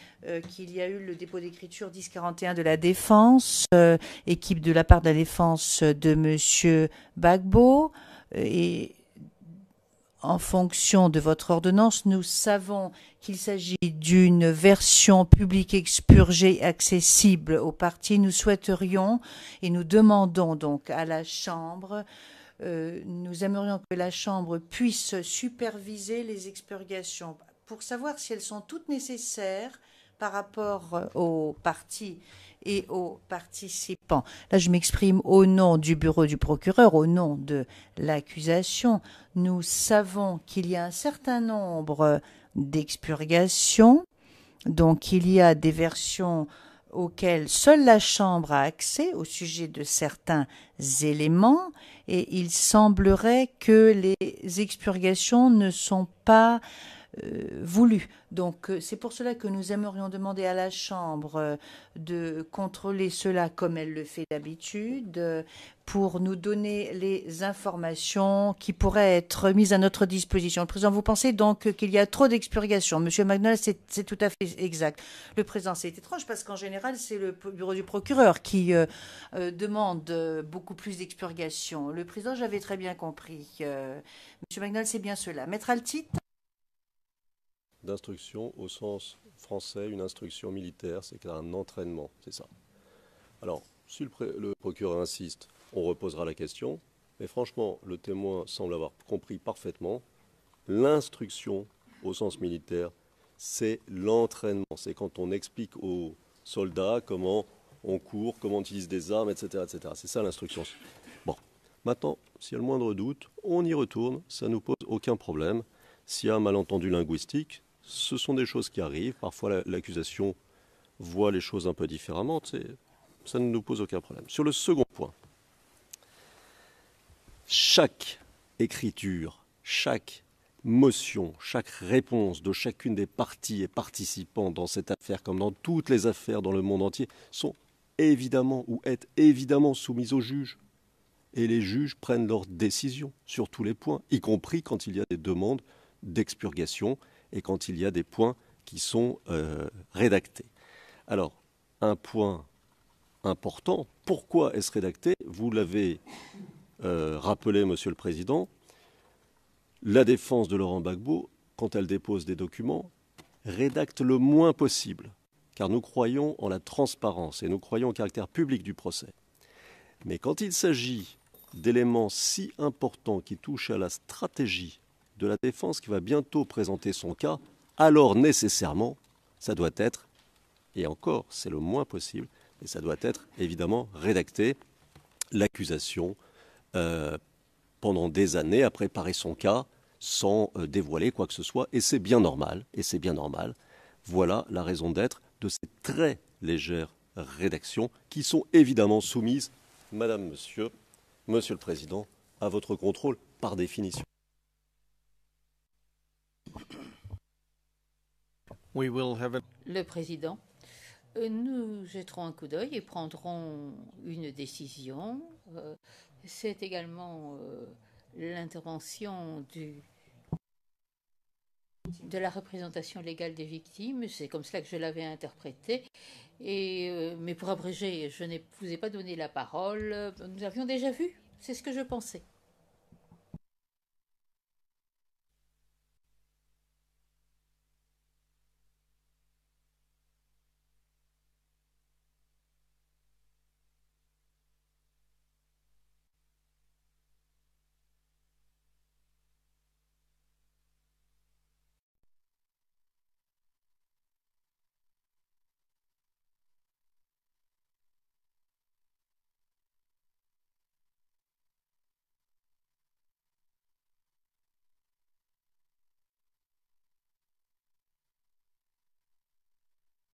qu'il y a eu le dépôt d'écriture 1041 de la Défense, équipe de la part de la Défense de Monsieur Gbagbo, et en fonction de votre ordonnance, nous savons qu'il s'agit d'une version publique expurgée accessible aux parties. Nous souhaiterions et nous demandons donc à la Chambre nous aimerions que la Chambre puisse superviser les expurgations pour savoir si elles sont toutes nécessaires par rapport aux parties et aux participants. Là, je m'exprime au nom du bureau du procureur, au nom de l'accusation. Nous savons qu'il y a un certain nombre d'expurgations, donc il y a des versions auxquelles seule la Chambre a accès au sujet de certains éléments, et il semblerait que les expurgations ne sont pas voulues. Donc c'est pour cela que nous aimerions demander à la Chambre de contrôler cela comme elle le fait d'habitude, pour nous donner les informations qui pourraient être mises à notre disposition. Le Président, vous pensez donc qu'il y a trop d'expurgations? Monsieur McDonald, c'est tout à fait exact. Le Président, c'est étrange parce qu'en général, c'est le bureau du procureur qui demande beaucoup plus d'expurgations. Le Président, j'avais très bien compris. Monsieur McDonald, c'est bien cela. Maître Altit? D'instruction au sens français, une instruction militaire, c'est un entraînement, c'est ça. Alors, si le procureur insiste, on reposera la question, mais franchement, le témoin semble avoir compris parfaitement. L'instruction au sens militaire, c'est l'entraînement. C'est quand on explique aux soldats comment on court, comment on utilise des armes, etc. etc. C'est ça l'instruction. Bon, maintenant, s'il y a le moindre doute, on y retourne, ça ne nous pose aucun problème. S'il y a un malentendu linguistique, ce sont des choses qui arrivent. Parfois, l'accusation voit les choses un peu différemment. Ça ne nous pose aucun problème. Sur le second point, chaque écriture, chaque motion, chaque réponse de chacune des parties et participants dans cette affaire, comme dans toutes les affaires dans le monde entier, sont évidemment ou est évidemment soumises aux juges. Et les juges prennent leurs décisions sur tous les points, y compris quand il y a des demandes d'expurgation et quand il y a des points qui sont rédactés. Alors, un point important, pourquoi est-ce rédacté? Vous l'avez rappelé, Monsieur le Président, la défense de Laurent Gbagbo quand elle dépose des documents, rédacte le moins possible, car nous croyons en la transparence et nous croyons au caractère public du procès. Mais quand il s'agit d'éléments si importants qui touchent à la stratégie de la défense qui va bientôt présenter son cas, alors nécessairement, ça doit être, et encore, c'est le moins possible, mais ça doit être évidemment rédacté. L'accusation, pendant des années, a préparé son cas sans dévoiler quoi que ce soit, et c'est bien normal, Voilà la raison d'être de ces très légères rédactions qui sont évidemment soumises, Madame, Monsieur le Président, à votre contrôle par définition. Le Président, nous jetterons un coup d'œil et prendrons une décision. C'est également l'intervention de la représentation légale des victimes. C'est comme cela que je l'avais interprété. Mais pour abréger, je ne vous ai pas donné la parole. Nous avions déjà vu, c'est ce que je pensais.